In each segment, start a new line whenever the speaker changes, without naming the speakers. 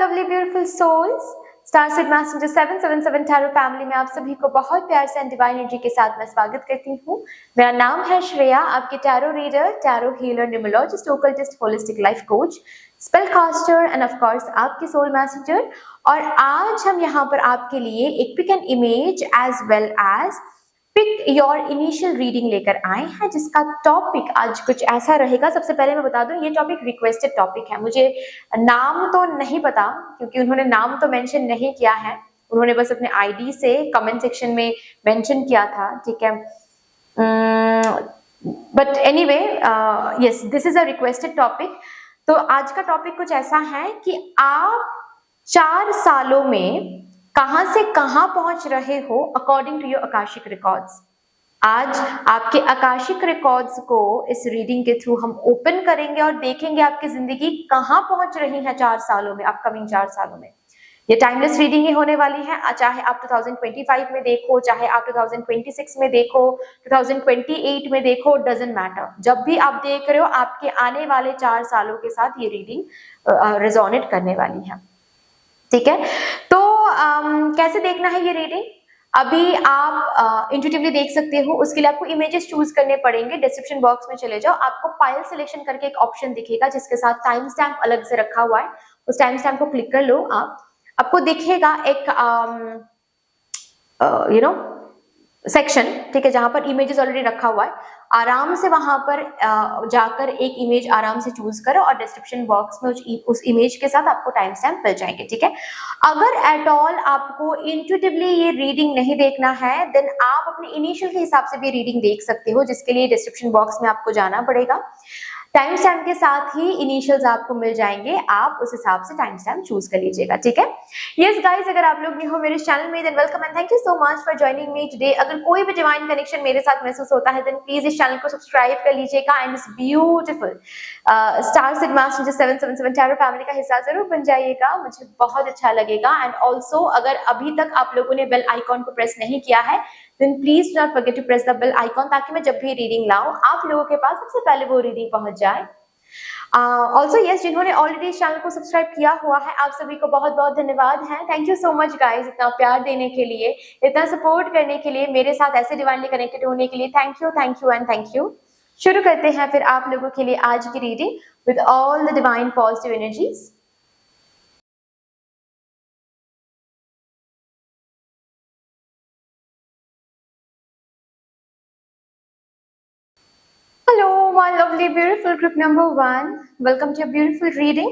lovely beautiful souls. Star seed messenger 777 tarot family में आप सभी को बहुत प्यार से डिवाइन एनर्जी के साथ मैं स्वागत करती हूँ। मेरा नाम है श्रेया, आपकी tarot reader, tarot healer, numerologist, occultist, holistic life coach, spell caster and of course आपकी सोल मैसेंजर। और आज हम यहाँ पर आपके लिए एक pick and image as well as pick your initial reading लेकर आए हैं, जिसका टॉपिक आज कुछ ऐसा रहेगा। सबसे पहले मैं बता दूं, ये टॉपिक रिक्वेस्टेड टॉपिक है। मुझे नाम तो नहीं पता क्योंकि उन्होंने नाम तो मेंशन नहीं किया है, उन्होंने बस अपने आईडी से कमेंट सेक्शन में मेंशन किया था, ठीक है। But anyway, yes, this is a requested topic. तो आज का टॉपिक कुछ ऐसा है कि आप 4 सालों में कहां से कहां पहुंच रहे हो according to your Akashic records. आज आपके आकाशिक रिकॉर्ड्स को इस रीडिंग के थ्रू हम ओपन करेंगे और देखेंगे आपकी जिंदगी कहां पहुंच रही है 4 सालों में, अपकमिंग 4 सालों में। ये टाइमलेस रीडिंग ही होने वाली है, चाहे आप 2025 में देखो, चाहे आप 2026 में देखो, 2028 में देखो, डजंट मैटर। जब भी आप देख रहे हो, आपके आने वाले 4 सालों के साथ ये रीडिंग रेजोनेट करने वाली है, ठीक है। तो कैसे देखना है ये रीडिंग, अभी आप इंट्यूटिवली देख सकते हो। उसके लिए आपको इमेजेस चूज करने पड़ेंगे। डिस्क्रिप्शन बॉक्स में चले जाओ, आपको फाइल सिलेक्शन करके एक ऑप्शन दिखेगा जिसके साथ टाइम स्टैम्प अलग से रखा हुआ है। उस टाइम स्टैम्प को क्लिक कर लो, आपको दिखेगा एक सेक्शन, ठीक है, जहां पर इमेजेस ऑलरेडी रखा हुआ है। आराम से वहां पर जाकर एक इमेज आराम से चूज करो और डिस्क्रिप्शन बॉक्स में उस इमेज के साथ आपको टाइम स्टैम्प मिल जाएंगे, ठीक है। अगर एट ऑल आपको इंट्यूटिवली ये रीडिंग नहीं देखना है, देन आप अपने इनिशियल के हिसाब से भी रीडिंग देख सकते हो, जिसके लिए डिस्क्रिप्शन बॉक्स में आपको जाना पड़ेगा। टाइम स्टैम्प के साथ ही इनिशियल्स आपको मिल जाएंगे, आप उस हिसाब से टाइम स्टैम्प चूज कर लीजिएगा, ठीक है। यस गाइस, अगर आप लोग न्यू हो मेरे चैनल में, than welcome and thank you so much for joining me today. अगर कोई भी डिवाइन कनेक्शन मेरे साथ महसूस होता है, देन प्लीज इस चैनल को सब्सक्राइब कर लीजिएगा एंड इस beautiful star seed messenger 777 tarot family का हिस्सा जरूर बन जाइएगा, मुझे बहुत अच्छा लगेगा। एंड ऑल्सो अगर अभी तक आप लोगों ने बेल आइकॉन को प्रेस नहीं किया है, then please do not forget to press the bell icon, ताकि मैं जब भी रीडिंग लाऊं आप लोगों के पास सबसे पहले वो रीडिंग पहुंच जाए। ऑल्सो यस, जिन्होंने ऑलरेडी इस चैनल को सब्सक्राइब किया हुआ है, आप सभी को बहुत बहुत धन्यवाद है। Thank you so much guys, इतना प्यार देने के लिए, इतना सपोर्ट करने के लिए, मेरे साथ ऐसे डिवाइनली कनेक्टेड होने के लिए thank you and thank you. शुरू करते हैं फिर आप लोगों के लिए आज की reading with all the divine positive energies. Hello my lovely beautiful group number 1, welcome to beautiful reading.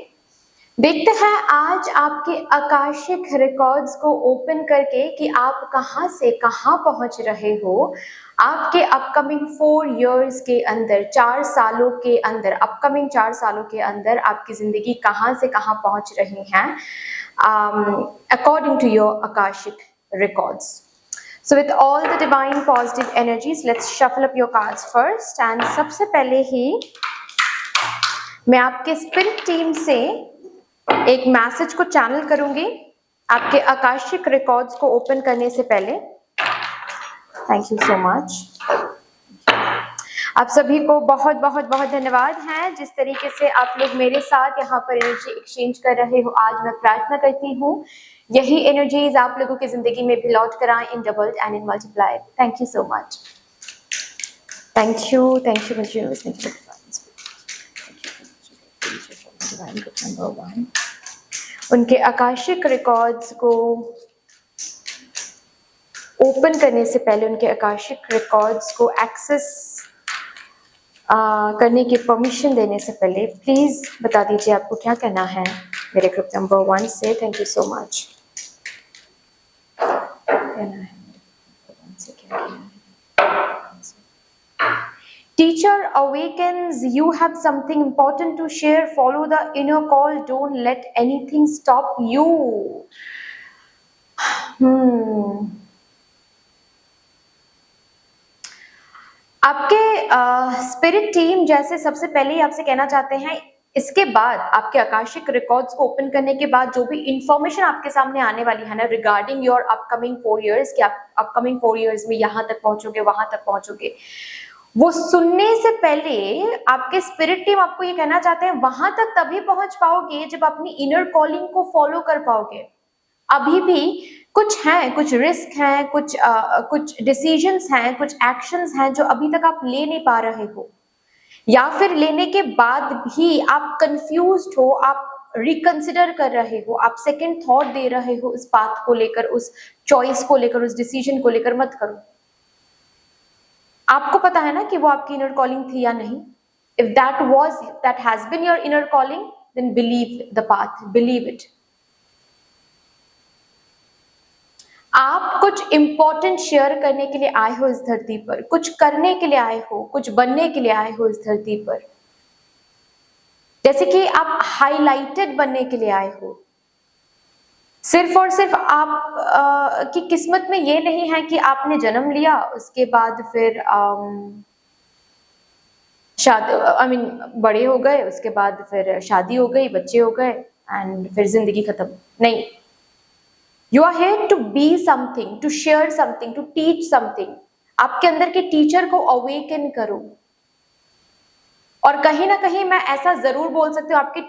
देखते हैं आज आपके आकाशिक रिकॉर्ड्स को ओपन करके कि आप कहां से कहां पहुंच रहे हो आपके अपकमिंग 4 इयर्स के अंदर, 4 सालों के अंदर, अपकमिंग 4 सालों के अंदर आपकी जिंदगी कहां से कहां पहुंच रही है according to your akashic records. So with all the divine positive energies, let's shuffle up your cards first. And सबसे पहले ही मैं आपके स्पिरिट टीम से एक मैसेज को चैनल करूंगी आपके आकाशिक रिकॉर्ड्स को ओपन करने से पहले। Thank you so much. आप सभी को बहुत बहुत बहुत धन्यवाद है जिस तरीके से आप लोग मेरे साथ यहाँ पर एनर्जी एक्सचेंज कर रहे हो। आज मैं प्रार्थना करती हूँ यही एनर्जीज आप लोगों की जिंदगी में भी लौट कर आए in doubled and in multiplied. Thank you so much. Thank you उनके आकाशिक रिकॉर्ड्स को ओपन करने से पहले, उनके आकाशिक रिकॉर्ड्स को एक्सेस करने की परमिशन देने से पहले प्लीज बता दीजिए आपको क्या कहना है मेरे ग्रुप नंबर 1 से। Thank you so much. Teacher awakens, you have something important to share, follow the inner call, don't let anything stop you. आपके स्पिरिट टीम जैसे सबसे पहले ही आपसे कहना चाहते हैं, इसके बाद आपके आकाशिक रिकॉर्ड्स को ओपन करने के बाद जो भी इंफॉर्मेशन आपके सामने आने वाली है ना रिगार्डिंग योर अपकमिंग 4 इयर्स, कि आप अपकमिंग 4 इयर्स में यहाँ तक पहुंचोगे, वहां तक पहुंचोगे, वो सुनने से पहले आपके स्पिरिट टीम आपको ये कहना चाहते हैं वहां तक तभी पहुंच पाओगे जब अपनी इनर कॉलिंग को फॉलो कर पाओगे। अभी भी कुछ हैं, कुछ रिस्क हैं, कुछ डिसीजंस हैं, कुछ एक्शंस हैं जो अभी तक आप ले नहीं पा रहे हो, या फिर लेने के बाद भी आप कंफ्यूज्ड हो, आप रिकंसिडर कर रहे हो, आप सेकंड थॉट दे रहे हो उस पाथ को लेकर, उस चॉइस को लेकर, उस डिसीजन को लेकर। मत करो। आपको पता है ना कि वो आपकी इनर कॉलिंग थी या नहीं। If that has been your inner calling, then believe the path, believe it. आप कुछ इंपॉर्टेंट शेयर करने के लिए आए हो इस धरती पर, कुछ करने के लिए आए हो, कुछ बनने के लिए आए हो इस धरती पर। जैसे कि आप हाईलाइटेड बनने के लिए आए हो। सिर्फ और सिर्फ आप की किस्मत में ये नहीं है कि आपने जन्म लिया, उसके बाद फिर शादी, बड़े हो गए, उसके बाद फिर शादी हो गई, बच्चे हो गए एंड फिर जिंदगी खत्म। नहीं, you are here to be something, to share something, to teach something. आपके अंदर के टीचर को अवेकन करो। और कहीं ना कहीं मैं ऐसा जरूर बोल सकती हूँ, आपके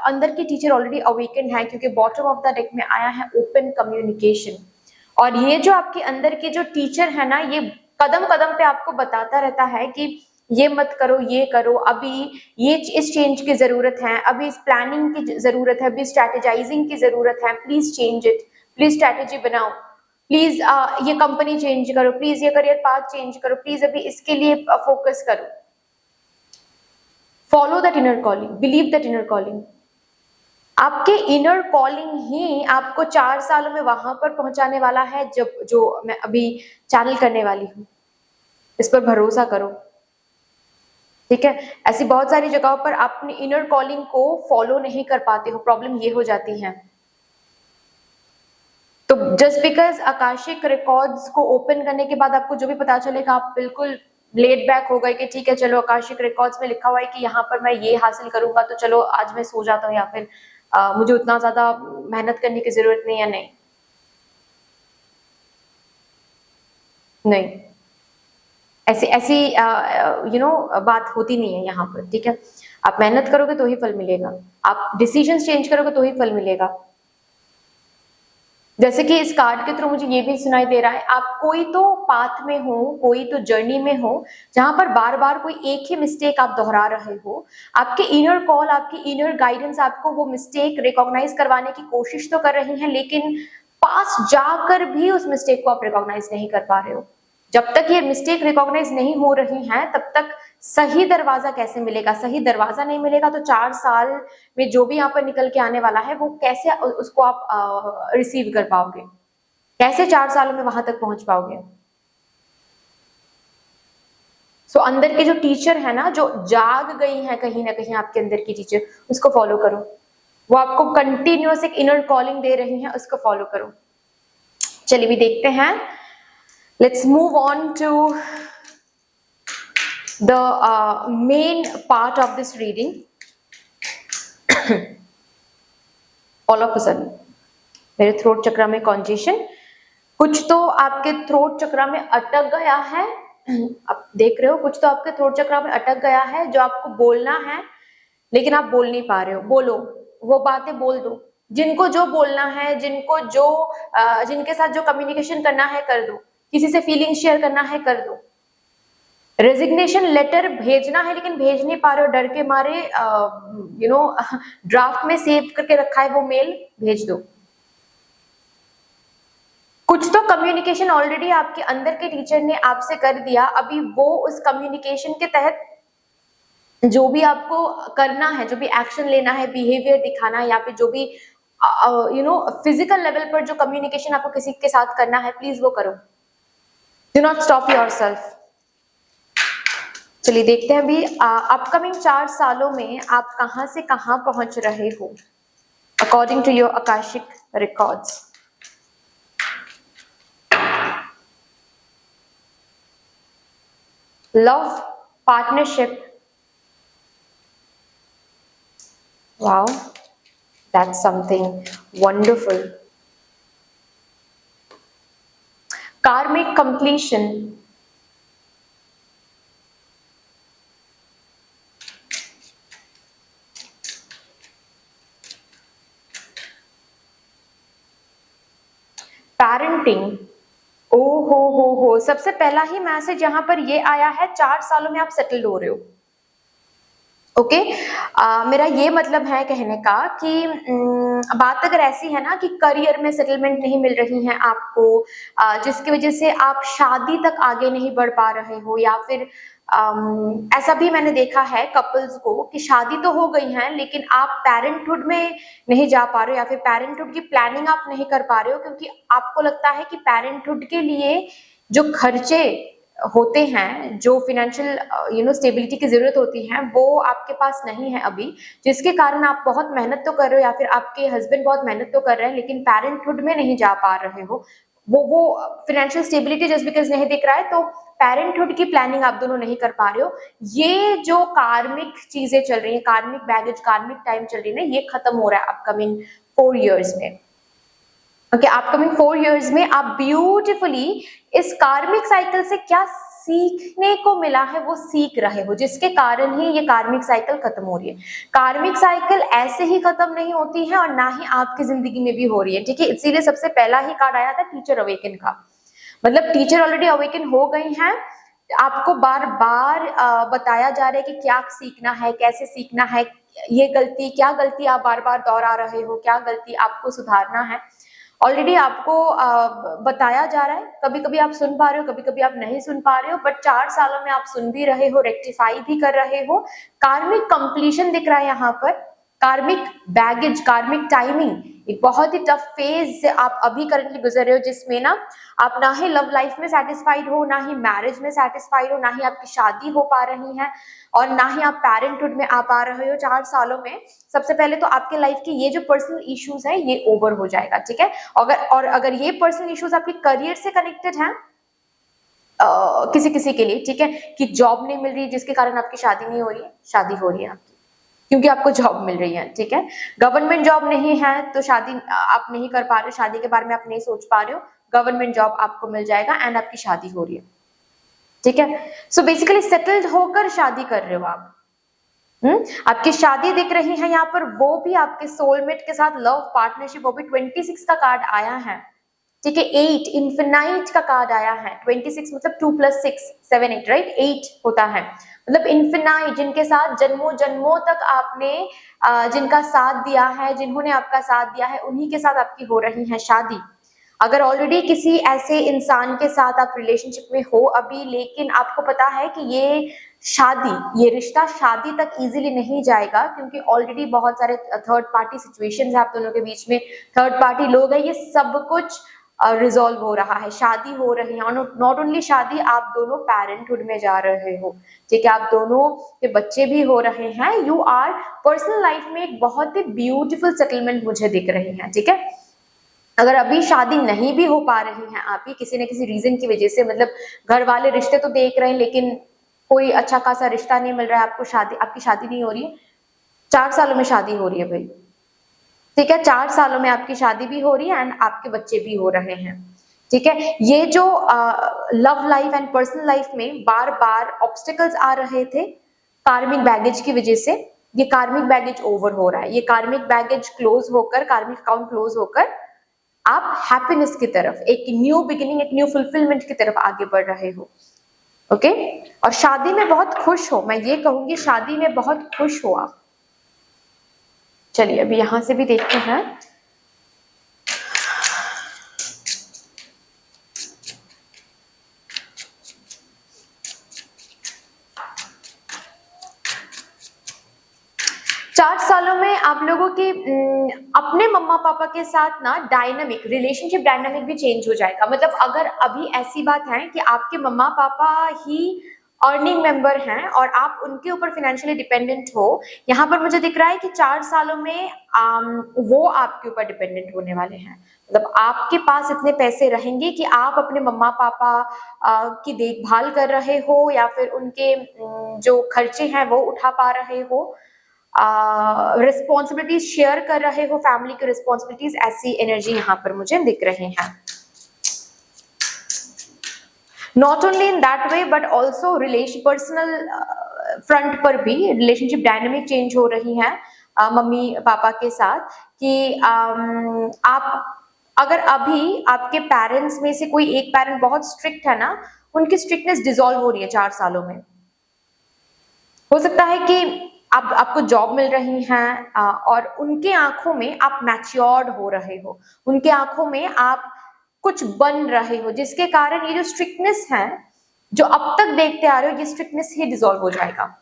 अंदर की टीचर ऑलरेडी अवेकन है, क्योंकि बॉटम ऑफ द डेक में आया है ओपन कम्युनिकेशन। और ये जो आपके अंदर के जो टीचर है ना, ये कदम कदम पे आपको बताता रहता है कि ये मत करो, ये करो, अभी ये इस चेंज की जरूरत है, अभी इस प्लानिंग की जरूरत है, अभी स्ट्रैटेजाइजिंग की जरूरत है, please change it, please strategy बनाओ, प्लीज ये कंपनी चेंज करो, प्लीज ये करियर पाथ चेंज करो, प्लीज अभी इसके लिए फोकस करो। Follow that inner calling, believe that inner calling. आपके इनर कॉलिंग ही आपको 4 सालों में वहां पर पहुंचाने वाला है जो मैं अभी चैनल करने वाली हूं। इस पर भरोसा करो, ठीक है। ऐसी बहुत सारी जगहों पर आप अपनी इनर कॉलिंग को फॉलो नहीं कर पाते हो, प्रॉब्लम ये हो जाती है। तो जस्ट बिकॉज आकाशिक रिकॉर्ड्स को ओपन करने के बाद आपको जो भी पता चलेगा, आप बिल्कुल लेट बैक हो गए कि ठीक है चलो आकाशिक रिकॉर्ड्स में लिखा हुआ है कि यहाँ पर मैं ये हासिल करूंगा, तो चलो आज मैं सो जाता हूँ, या फिर मुझे उतना ज्यादा मेहनत करने की जरूरत नहीं है। नहीं, ऐसी ऐसी बात होती नहीं है यहाँ पर, ठीक है। आप मेहनत करोगे तो ही फल मिलेगा, आप डिसीजंस चेंज करोगे तो ही फल मिलेगा। जैसे कि इस कार्ड के थ्रू मुझे ये भी सुनाई दे रहा है, आप कोई तो पाथ में हो, कोई तो जर्नी में हो, जहां पर बार बार कोई एक ही मिस्टेक आप दोहरा रहे हो। आपके इनर कॉल, आपकी इनर गाइडेंस आपको वो मिस्टेक रिकॉग्नाइज करवाने की कोशिश तो कर रही है, लेकिन पास जाकर भी उस मिस्टेक को आप रिकॉग्नाइज नहीं कर पा रहे हो। जब तक ये मिस्टेक रिकॉग्नाइज नहीं हो रही है, तब तक सही दरवाजा कैसे मिलेगा? सही दरवाजा नहीं मिलेगा तो 4 साल में जो भी यहाँ पर निकल के आने वाला है, वो कैसे उसको आप रिसीव कर पाओगे? कैसे 4 सालों में वहां तक पहुंच पाओगे? सो अंदर के जो टीचर है ना, जो जाग गई है कहीं ना कहीं आपके अंदर की टीचर, उसको फॉलो करो। वो आपको कंटिन्यूअस एक इनर कॉलिंग दे रही है, उसको फॉलो करो। चलिए भी देखते हैं। Let's move on to the main part of this reading. All of a sudden मेरे थ्रोट चक्र में कॉन्जेशन, कुछ तो आपके थ्रोट चक्र में अटक गया है। आप देख रहे हो, कुछ तो आपके थ्रोट चक्र में अटक गया है जो आपको बोलना है, लेकिन आप बोल नहीं पा रहे हो। बोलो, वो बातें बोल दो जिनको जो बोलना है, जिनके साथ जो कम्युनिकेशन करना है कर दो, किसी से फीलिंग शेयर करना है कर दो। रेजिग्नेशन लेटर भेजना है लेकिन भेज नहीं पा रहे हो, डर के मारे ड्राफ्ट में सेव करके रखा है वो मेल, भेज दो। कुछ तो कम्युनिकेशन ऑलरेडी आपके अंदर के टीचर ने आपसे कर दिया, अभी वो उस कम्युनिकेशन के तहत जो भी आपको करना है, जो भी एक्शन लेना है, बिहेवियर दिखाना है, या फिर जो भी फिजिकल लेवल पर जो कम्युनिकेशन आपको किसी के साथ करना है, प्लीज वो करो। Do not stop yourself. चलिए देखते हैं अभी अपकमिंग 4 सालों में आप कहां से कहां पहुंच रहे हो according to your Akashic records. Love, partnership, wow, that's something wonderful. Karmic completion, parenting, ओ हो, सबसे पहला ही मैसेज यहाँ पर ये आया है 4 सालों में आप सेटल्ड हो रहे हो। ओके मेरा ये मतलब है कहने का कि बात अगर ऐसी है ना कि करियर में सेटलमेंट नहीं मिल रही है आपको, जिसकी वजह से आप शादी तक आगे नहीं बढ़ पा रहे हो, या फिर ऐसा भी मैंने देखा है कपल्स को कि शादी तो हो गई है लेकिन आप पेरेंटहुड में नहीं जा पा रहे हो, या फिर पेरेंटहुड की प्लानिंग आप नहीं कर पा रहे हो क्योंकि आपको लगता है कि पेरेंटहुड के लिए जो खर्चे होते हैं, जो फाइनेंशियल स्टेबिलिटी की जरूरत होती है, वो आपके पास नहीं है अभी, जिसके कारण आप बहुत मेहनत तो कर रहे हो या फिर आपके हस्बैंड बहुत मेहनत तो कर रहे हैं लेकिन पेरेंटहुड में नहीं जा पा रहे हो। वो फाइनेंशियल स्टेबिलिटी जस्ट बिकॉज नहीं दिख रहा है, तो पेरेंटहुड की प्लानिंग आप दोनों नहीं कर पा रहे हो। ये जो कार्मिक चीजें चल रही है, कार्मिक बैगेज, कार्मिक टाइम चल रही है ना, ये खत्म हो रहा है अपकमिंग 4 years में। ओके अपकमिंग 4 years में आप ब्यूटीफुली इस कार्मिक साइकिल से क्या सीखने को मिला है वो सीख रहे हो, जिसके कारण ही ये कार्मिक साइकिल खत्म हो रही है। कार्मिक साइकिल ऐसे ही खत्म नहीं होती है और ना ही आपकी जिंदगी में भी हो रही है, ठीक है। इसीलिए सबसे पहला ही कार्ड आया था टीचर अवेकन का, मतलब टीचर ऑलरेडी अवेकन हो गई हैं, आपको बार बार बताया जा रहा है कि क्या सीखना है, कैसे सीखना है, ये गलती, क्या गलती आप बार बार दोहरा रहे हो, क्या गलती आपको सुधारना है, ऑलरेडी आपको बताया जा रहा है। कभी कभी आप सुन पा रहे हो, कभी कभी आप नहीं सुन पा रहे हो, बट 4 सालों में आप सुन भी रहे हो, रेक्टिफाई भी कर रहे हो। कार्मिक कंप्लीशन दिख रहा है यहाँ पर, कार्मिक बैगेज, कार्मिक टाइमिंग, एक बहुत ही टफ फेज से आप अभी करंटली गुजर रहे हो, जिसमें ना आप ना ही लव लाइफ में सेटिस्फाइड हो, ना ही मैरिज में सेटिस्फाइड हो, ना ही आपकी शादी हो पा रही है और ना ही आप पेरेंटहुड में आ पा रहे हो 4 सालों में। सबसे पहले तो आपके लाइफ के ये जो पर्सनल इश्यूज है ये ओवर हो जाएगा, ठीक है। अगर ये पर्सनल इश्यूज आपके करियर से कनेक्टेड हैं, किसी किसी के लिए, ठीक है, कि जॉब नहीं मिल रही जिसके कारण आपकी शादी नहीं हो रही है, शादी हो रही है आपकी क्योंकि आपको जॉब मिल रही है, ठीक है। गवर्नमेंट जॉब नहीं है तो शादी आप नहीं कर पा रहे, शादी के बारे में आप नहीं सोच पा रहे हो, गवर्नमेंट जॉब आपको मिल जाएगा एंड आपकी शादी हो रही है, ठीक है। सो बेसिकली सेटल्ड होकर शादी कर रहे हो आप, आपकी शादी दिख रही है यहाँ पर, वो भी आपके सोलमेट के साथ लव पार्टनरशिप, वो भी 26 का कार्ड आया है, ठीक है। 8 इन्फिनाइट का कार्ड आया है, 26 मतलब 2 + 6 7 8 राइट, 8 होता है, मतलब इन्फिनाइट, जिनके साथ जन्मों जन्मों तक आपने जिनका साथ दिया है, जिन्होंने आपका साथ दिया है, उन्हीं के साथ आपकी हो रही है शादी। अगर ऑलरेडी किसी ऐसे इंसान के साथ आप रिलेशनशिप में हो अभी, लेकिन आपको पता है कि ये रिश्ता शादी तक इजीली नहीं जाएगा क्योंकि ऑलरेडी बहुत सारे थर्ड पार्टी सिचुएशंस है आप दोनों के बीच में, थर्ड पार्टी लोग हैं, ये सब कुछ रिजॉल्व हो रहा है, शादी हो रही है, नॉट ओनली शादी, आप दोनों पेरेंटहुड में जा रहे हो, ठीक है, आप दोनों के बच्चे भी हो रहे हैं। यू आर पर्सनल लाइफ में एक बहुत ही ब्यूटीफुल सेटलमेंट मुझे दिख रही है, ठीक है। अगर अभी शादी नहीं भी हो पा रही है आपकी किसी न किसी रीजन की वजह से, मतलब घर वाले रिश्ते तो देख रहे हैं लेकिन कोई अच्छा खासा रिश्ता नहीं मिल रहा है, आपकी शादी नहीं हो रही है, 4 सालों में शादी हो रही है भाई, ठीक है, 4 सालों में आपकी शादी भी हो रही है एंड आपके बच्चे भी हो रहे हैं, ठीक है। ये जो love life and personal life में बार बार ऑब्स्टिकल्स आ रहे थे कार्मिक बैगेज की वजह से, ये कार्मिक बैगेज ओवर हो रहा है, ये कार्मिक बैगेज क्लोज होकर, कार्मिक अकाउंट क्लोज होकर आप हैप्पीनेस की तरफ, एक न्यू बिगिनिंग, एक न्यू फुलफिलमेंट की तरफ आगे बढ़ रहे हो, ओके। और शादी में बहुत खुश हो, मैं ये कहूंगी शादी में बहुत खुश हो आप। चलिए अभी यहां से भी देखते हैं। चार सालों में आप लोगों की अपने मम्मा पापा के साथ ना डायनामिक, रिलेशनशिप डायनामिक भी चेंज हो जाएगा। मतलब अगर अभी ऐसी बात है कि आपके मम्मा पापा ही अर्निंग मेंबर हैं और आप उनके ऊपर फाइनेंशियली डिपेंडेंट हो, यहाँ पर मुझे दिख रहा है कि 4 सालों में वो आपके ऊपर डिपेंडेंट होने वाले हैं। मतलब आपके पास इतने पैसे रहेंगे कि आप अपने मम्मा पापा की देखभाल कर रहे हो या फिर उनके जो खर्चे हैं वो उठा पा रहे हो, रिस्पॉन्सिबिलिटीज शेयर कर रहे हो, फैमिली की रिस्पॉन्सिबिलिटीज, ऐसी एनर्जी यहाँ पर मुझे दिख रही है। Not only in that way but also relation, personal front पर भी रिलेशनशिप डायनामिक चेंज हो रही है मम्मी पापा के साथ, कि आप अगर अभी आपके पेरेंट्स में से कोई एक पेरेंट बहुत स्ट्रिक्ट है ना, उनकी स्ट्रिक्टनेस डिसॉल्व हो रही है 4 सालों में। हो सकता है कि आपको जॉब मिल रही है और उनके आंखों में आप मैच्योर्ड हो रहे हो, उनके आंखों में आप कुछ बन रहे हो, जिसके कारण ये जो स्ट्रिक्टनेस है जो अब तक देखते आ रहे हो, ये स्ट्रिक्टनेस ही डिसॉल्व हो जाएगा।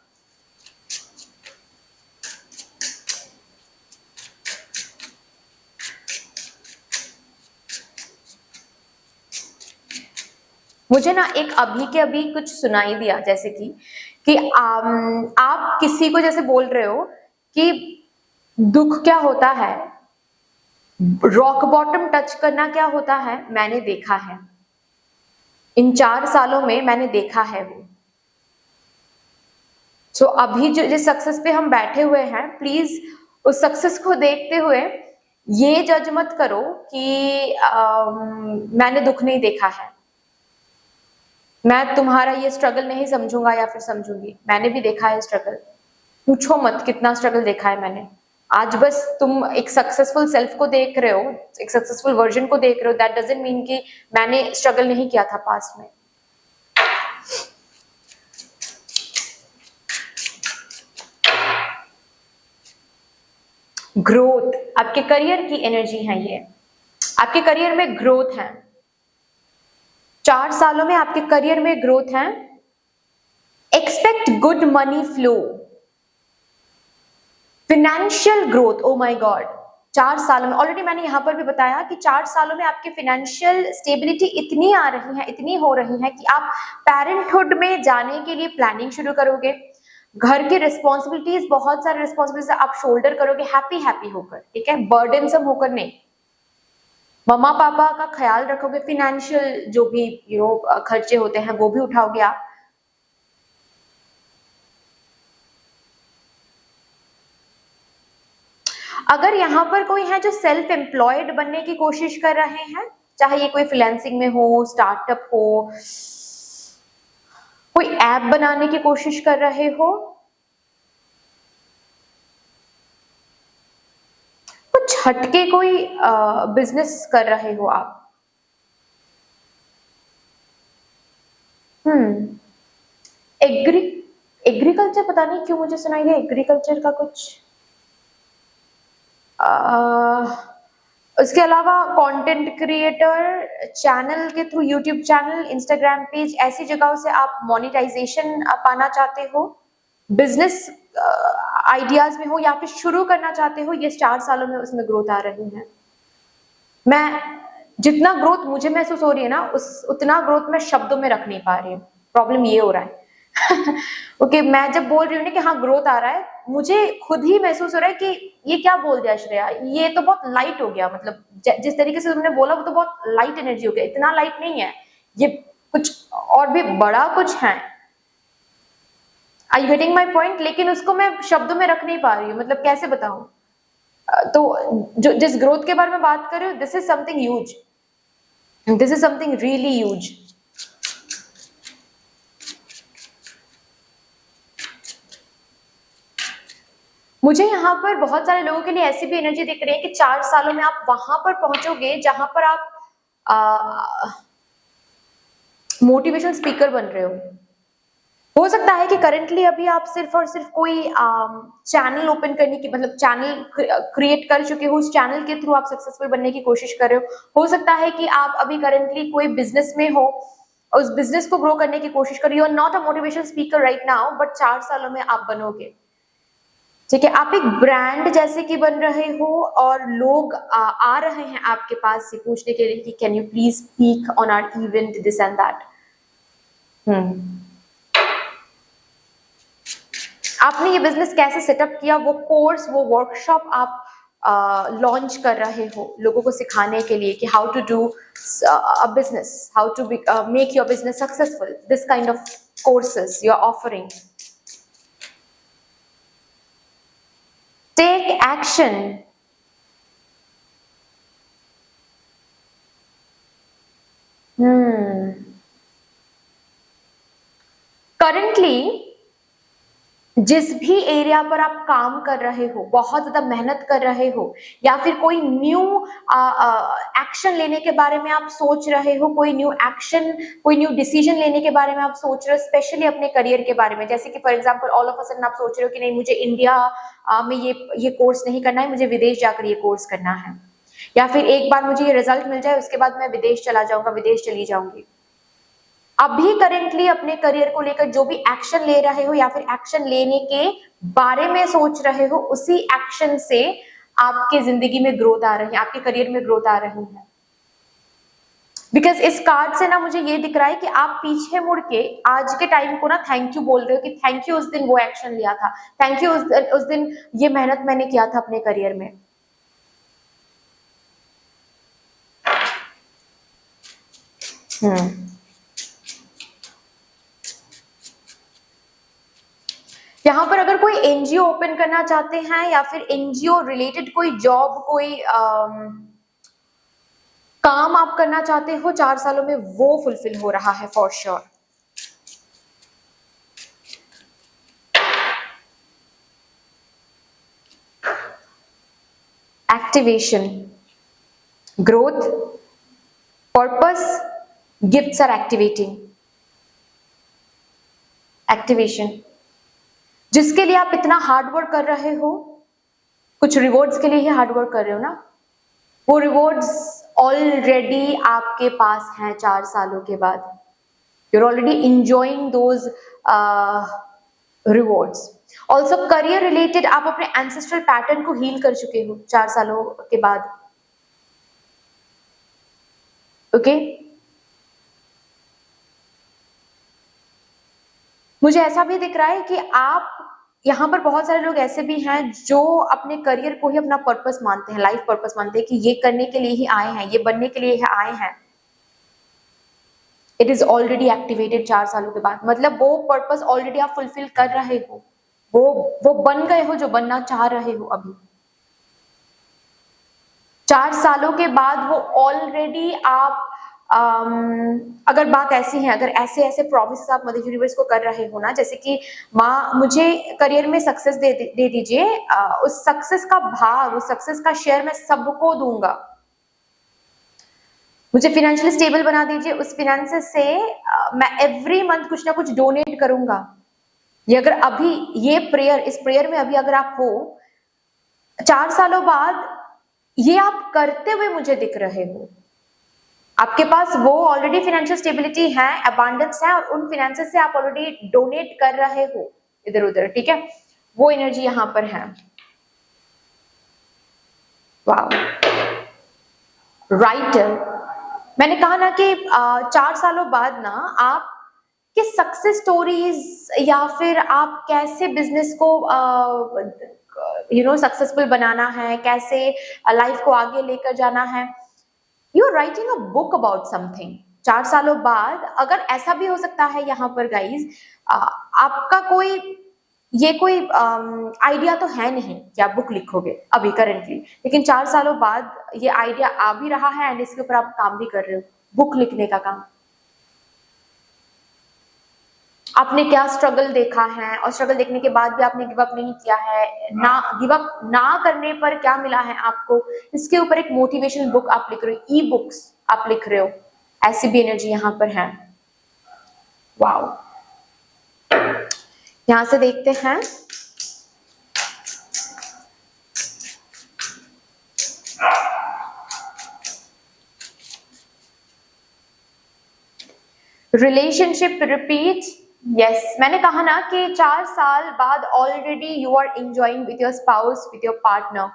मुझे ना एक अभी के अभी कुछ सुनाई दिया, जैसे कि आप किसी को जैसे बोल रहे हो कि दुख क्या होता है, रॉक बॉटम टच करना क्या होता है, मैंने देखा है, इन 4 सालों में मैंने देखा है वो। सो अभी जो जिस सक्सेस पे हम बैठे हुए हैं, प्लीज उस सक्सेस को देखते हुए ये जज मत करो कि मैंने दुख नहीं देखा है, मैं तुम्हारा ये स्ट्रगल नहीं समझूंगा या फिर समझूंगी, मैंने भी देखा है स्ट्रगल। पूछो मत कितना स्ट्रगल देखा है मैंने। आज बस तुम एक सक्सेसफुल सेल्फ को देख रहे हो, एक सक्सेसफुल वर्जन को देख रहे हो, दैट डजंट मीन कि मैंने स्ट्रगल नहीं किया था पास्ट में। ग्रोथ, आपके करियर की एनर्जी है ये, आपके करियर में ग्रोथ है, 4 सालों में आपके करियर में ग्रोथ है। Expect good money flow, financial growth. Oh my God, 4 सालों में ऑलरेडी मैंने यहां पर भी बताया कि 4 सालों में आपकी फिनेंशियल स्टेबिलिटी इतनी आ रही है, इतनी हो रही है कि आप पेरेंटहुड में जाने के लिए प्लानिंग शुरू करोगे, घर की रिस्पॉन्सिबिलिटीज, बहुत सारी रिस्पॉन्सिबिलिटीज आप शोल्डर करोगे हैप्पी हैप्पी होकर, ठीक है, बर्डनसम होकर नहीं। मम्मा पापा का ख्याल रखोगे, फिनेंशियल जो भी खर्चे होते हैं वो भी उठाओगे आप। अगर यहाँ पर कोई है जो सेल्फ एम्प्लॉयड बनने की कोशिश कर रहे हैं, चाहे ये कोई फ्रीलांसिंग में हो, स्टार्टअप हो, कोई ऐप बनाने की कोशिश कर रहे हो, कुछ हटके कोई बिजनेस कर रहे हो आप, एग्री एग्रीकल्चर, पता नहीं क्यों मुझे सुनाई दिया एग्रीकल्चर का कुछ। उसके अलावा कंटेंट क्रिएटर, चैनल के through, YouTube channel, Instagram page, ऐसी जगहों से आप मोनेटाइजेशन पाना चाहते हो, बिजनेस आइडियाज में हो या फिर शुरू करना चाहते हो, ये 4 सालों में उसमें ग्रोथ आ रही है। मैं जितना ग्रोथ मुझे महसूस हो रही है ना, उतना ग्रोथ मैं शब्दों में रख नहीं पा रही हूँ, प्रॉब्लम ये हो रहा है। ओके, मैं जब बोल रही हूँ ना कि हाँ ग्रोथ आ रहा है, मुझे खुद ही महसूस हो रहा है कि ये क्या बोल दिया श्रेया, ये तो बहुत लाइट हो गया, मतलब जिस तरीके से तुमने बोला वो तो बहुत लाइट एनर्जी हो गया, इतना लाइट नहीं है ये, कुछ और भी बड़ा कुछ है। I getting my point? लेकिन उसको मैं शब्दों में रख नहीं पा रही हूँ, मतलब कैसे बताऊं। तो जो जिस ग्रोथ के बारे में बात कर रही हूँ, this is something huge, this is something really huge. मुझे यहाँ पर बहुत सारे लोगों के लिए ऐसी भी एनर्जी दिख रही है कि 4 सालों में आप वहां पर पहुंचोगे जहां पर आप मोटिवेशनल स्पीकर बन रहे हो सकता है कि करंटली अभी आप सिर्फ और सिर्फ कोई चैनल ओपन करने की, मतलब चैनल क्रिएट कर चुके हो, उस चैनल के थ्रू आप सक्सेसफुल बनने की कोशिश कर रहे हो सकता है कि आप अभी करंटली कोई बिजनेस में हो, उस बिजनेस को ग्रो करने की कोशिश कर रही हो, not a motivational speaker right now, but 4 सालों में आप बनोगे, ठीक है, आप एक ब्रांड जैसे कि बन रहे हो और लोग आ रहे हैं आपके पास से पूछने के लिए कि can you please speak on our event, this and that. आपने ये बिजनेस कैसे सेटअप किया, वो कोर्स, वो वर्कशॉप आप लॉन्च कर रहे हो लोगों को सिखाने के लिए कि how to do a business, how to make your business successful, this kind of courses you are offering. Take action. Currently जिस भी एरिया पर आप काम कर रहे हो, बहुत ज्यादा मेहनत कर रहे हो, या फिर कोई न्यू एक्शन लेने के बारे में आप सोच रहे हो, कोई न्यू डिसीजन लेने के बारे में आप सोच रहे हो, स्पेशली अपने करियर के बारे में, जैसे कि for example all of a sudden आप सोच रहे हो कि नहीं, मुझे इंडिया में ये कोर्स नहीं करना है, मुझे विदेश जाकर ये कोर्स करना है, या फिर एक बार मुझे ये रिजल्ट मिल जाए उसके बाद मैं विदेश चला जाऊंगा, विदेश चली जाऊंगी। अभी करेंटली अपने करियर को लेकर जो भी एक्शन ले रहे हो या फिर एक्शन लेने के बारे में सोच रहे हो, उसी एक्शन से आपके जिंदगी में ग्रोथ आ रही है, आपके करियर में ग्रोथ आ रही है। बिकॉज इस कार्ड से ना मुझे ये दिख रहा है कि आप पीछे मुड़ के आज के टाइम को ना थैंक यू बोल रहे हो कि थैंक यू उस दिन वो एक्शन लिया था, थैंक यू उस दिन ये मेहनत मैंने किया था अपने करियर में। यहाँ पर अगर कोई एनजीओ ओपन करना चाहते हैं या फिर एनजीओ रिलेटेड कोई जॉब, कोई काम आप करना चाहते हो 4 सालों में, वो फुलफिल हो रहा है for sure. Activation, growth, purpose, gifts are activating. Activation, जिसके लिए आप इतना हार्ड वर्क कर रहे हो, कुछ रिवॉर्ड्स के लिए ही हार्ड वर्क कर रहे हो ना, वो रिवॉर्ड्स ऑलरेडी आपके पास हैं 4 सालों के बाद। You are already enjoying those rewards. Also career related आप अपने एंसेस्ट्रल पैटर्न को हील कर चुके हो 4 सालों के बाद। ओके मुझे ऐसा भी दिख रहा है कि आप यहाँ पर बहुत सारे लोग ऐसे भी हैं जो अपने करियर को ही अपना पर्पस मानते हैं, लाइफ पर्पस मानते हैं कि ये करने के लिए ही आए हैं, ये बनने के लिए ही आए हैं। इट इज ऑलरेडी एक्टिवेटेड 4 सालों के बाद, मतलब वो पर्पस ऑलरेडी आप फुलफिल कर रहे हो, वो बन गए हो जो बनना चाह रहे हो अभी। 4 सालों के बाद वो ऑलरेडी आप अगर बात ऐसी है, अगर ऐसे ऐसे प्रॉमिसेस आप मदर यूनिवर्स को कर रहे हो ना, जैसे कि माँ मुझे करियर में सक्सेस दे दीजिए, उस सक्सेस का भाग, उस सक्सेस का शेयर मैं सबको दूंगा, मुझे फाइनेंशियली स्टेबल बना दीजिए, उस फाइनेंसेस से मैं एवरी मंथ कुछ ना कुछ डोनेट करूंगा। ये अगर अभी ये प्रेयर, इस प्रेयर में अभी अगर आप हो 4 सालों बाद, ये आप करते हुए मुझे दिख रहे हो, आपके पास वो ऑलरेडी फाइनेंशियल स्टेबिलिटी है, अबांडेंस है, और उन फाइनेंसेस से आप ऑलरेडी डोनेट कर रहे हो इधर उधर, ठीक है, वो एनर्जी यहां पर है। वाओ, राइटर, मैंने कहा ना कि 4 सालों बाद ना आप कि सक्सेस स्टोरीज या फिर आप कैसे बिजनेस को सक्सेसफुल बनाना है, कैसे लाइफ को आगे लेकर जाना है, you are writing a book about something. 4 सालों बाद अगर ऐसा भी हो सकता है यहाँ पर गाइज, आपका कोई आइडिया तो है नहीं कि आप बुक लिखोगे अभी करेंटली, लेकिन 4 सालों बाद ये आइडिया आ भी रहा है एंड इसके ऊपर आप काम भी कर रहे हो, बुक लिखने का काम। आपने क्या स्ट्रगल देखा है और स्ट्रगल देखने के बाद भी आपने गिव अप नहीं किया है, ना गिव अप ना करने पर क्या मिला है आपको, इसके ऊपर एक मोटिवेशनल बुक आप लिख रहे हो, ई बुक्स आप लिख रहे हो, ऐसी भी एनर्जी यहाँ पर है। वाओ, यहां से देखते हैं रिलेशनशिप रिपीट। यस, मैंने कहा ना कि 4 साल बाद already you are enjoying with your spouse, with your partner,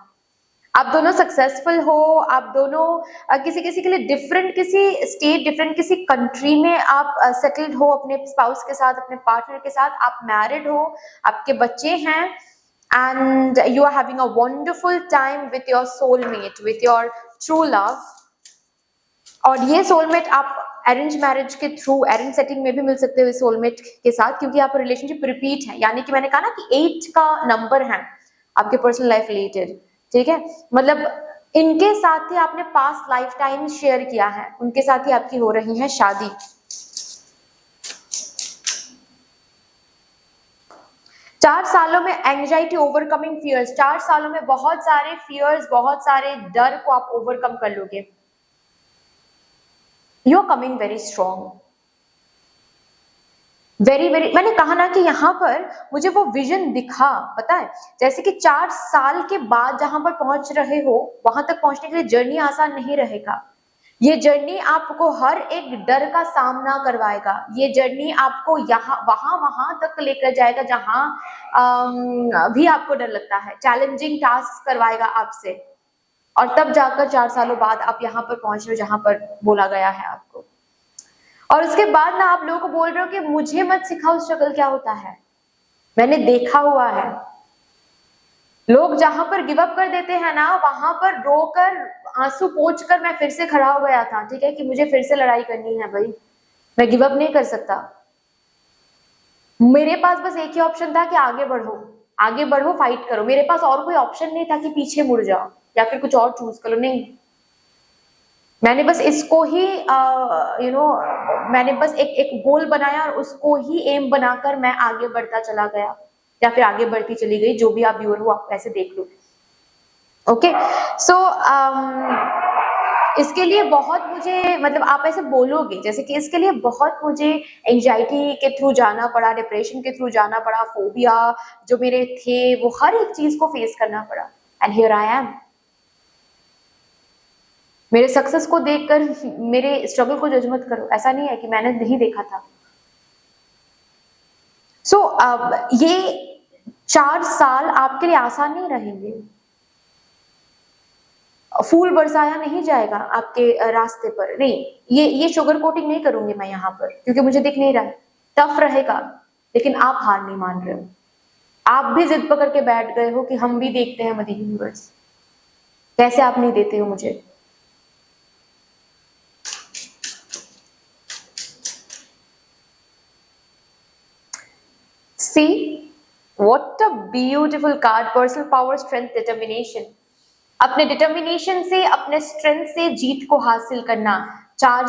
आप दोनों सक्सेसफुल हो, आप दोनों किसी किसी के लिए डिफरेंट, किसी स्टेट, डिफरेंट किसी कंट्री में आप सेटल्ड हो अपने स्पाउस के साथ, अपने पार्टनर के साथ, आप मैरिड हो, आपके बच्चे हैं, and you are having a wonderful time with your soulmate, with your true love. और ये सोलमेट आप अरेंज मैरिज के थ्रू, अरेंज सेटिंग में भी मिल सकते हो इस सोलमेट के साथ, क्योंकि आप रिलेशनशिप रिपीट है, यानी कि मैंने कहा ना कि 8 का नंबर है आपके पर्सनल लाइफ रिलेटेड, ठीक है, मतलब इनके साथ ही आपने पास्ट लाइफ टाइम शेयर किया है, उनके साथ ही आपकी हो रही है शादी। 4 सालों में एंजाइटी ओवरकमिंग फियर्स, 4 सालों में बहुत सारे फियर्स, बहुत सारे डर को आप ओवरकम कर लोगे। You are coming very strong, very very. मैंने कहा ना कि यहाँ पर मुझे वो विजन दिखा, पता है, जैसे कि 4 साल के बाद जहां पर पहुंच रहे हो, वहां तक पहुंचने के लिए जर्नी आसान नहीं रहेगा। ये जर्नी आपको हर एक डर का सामना करवाएगा। ये जर्नी आपको यहाँ वहां तक लेकर जाएगा जहां भी आपको डर लगता है। चैलेंजिंग टास्क करवाएगा आपसे, और तब जाकर 4 सालों बाद आप यहाँ पर पहुंच रहे हो जहां पर बोला गया है आपको। और उसके बाद ना आप लोगों को बोल रहे हो कि मुझे मत सिखाओ स्ट्रगल क्या होता है, मैंने देखा हुआ है। लोग जहां पर गिव अप कर देते हैं ना, वहां पर रोकर आंसू पोंछ कर मैं फिर से खड़ा हो गया था, ठीक है, कि मुझे फिर से लड़ाई करनी है भाई, मैं गिव अप नहीं कर सकता। मेरे पास बस एक ही ऑप्शन था कि आगे बढ़ो, आगे बढ़ो, फाइट करो। मेरे पास और कोई ऑप्शन नहीं था कि पीछे मुड़ जाओ या फिर कुछ और चूज करो, नहीं। मैंने बस इसको ही मैंने बस एक गोल बनाया और उसको ही एम बनाकर मैं आगे बढ़ता चला गया, या फिर आगे बढ़ती चली गई, जो भी आप व्यूअर हो आप ऐसे देख लो। ओके, सो इसके लिए बहुत मुझे, मतलब आप ऐसे बोलोगे जैसे कि इसके लिए बहुत मुझे एंजाइटी के थ्रू जाना पड़ा, डिप्रेशन के थ्रू जाना पड़ा, फोबिया जो मेरे थे वो हर एक चीज को फेस करना पड़ा, एंड हियर आई एम। मेरे सक्सेस को देखकर मेरे स्ट्रगल को जज मत करो, ऐसा नहीं है कि मैंने नहीं देखा था। सो अब ये 4 साल आपके लिए आसान नहीं रहेंगे, फूल बरसाया नहीं जाएगा आपके रास्ते पर, नहीं। ये शुगर कोटिंग नहीं करूंगी मैं यहाँ पर, क्योंकि मुझे दिख नहीं रहा है। टफ रहेगा, लेकिन आप हार नहीं मान रहे हो। आप भी जिद पकड़ के बैठ गए हो कि हम भी देखते हैं मदी यूनिवर्स, कैसे आप नहीं देते हो मुझे। See, what a beautiful card, personal power, strength, determination. अपने डिटर्मिनेशन से, अपने स्ट्रेंथ से जीत को हासिल करना। 4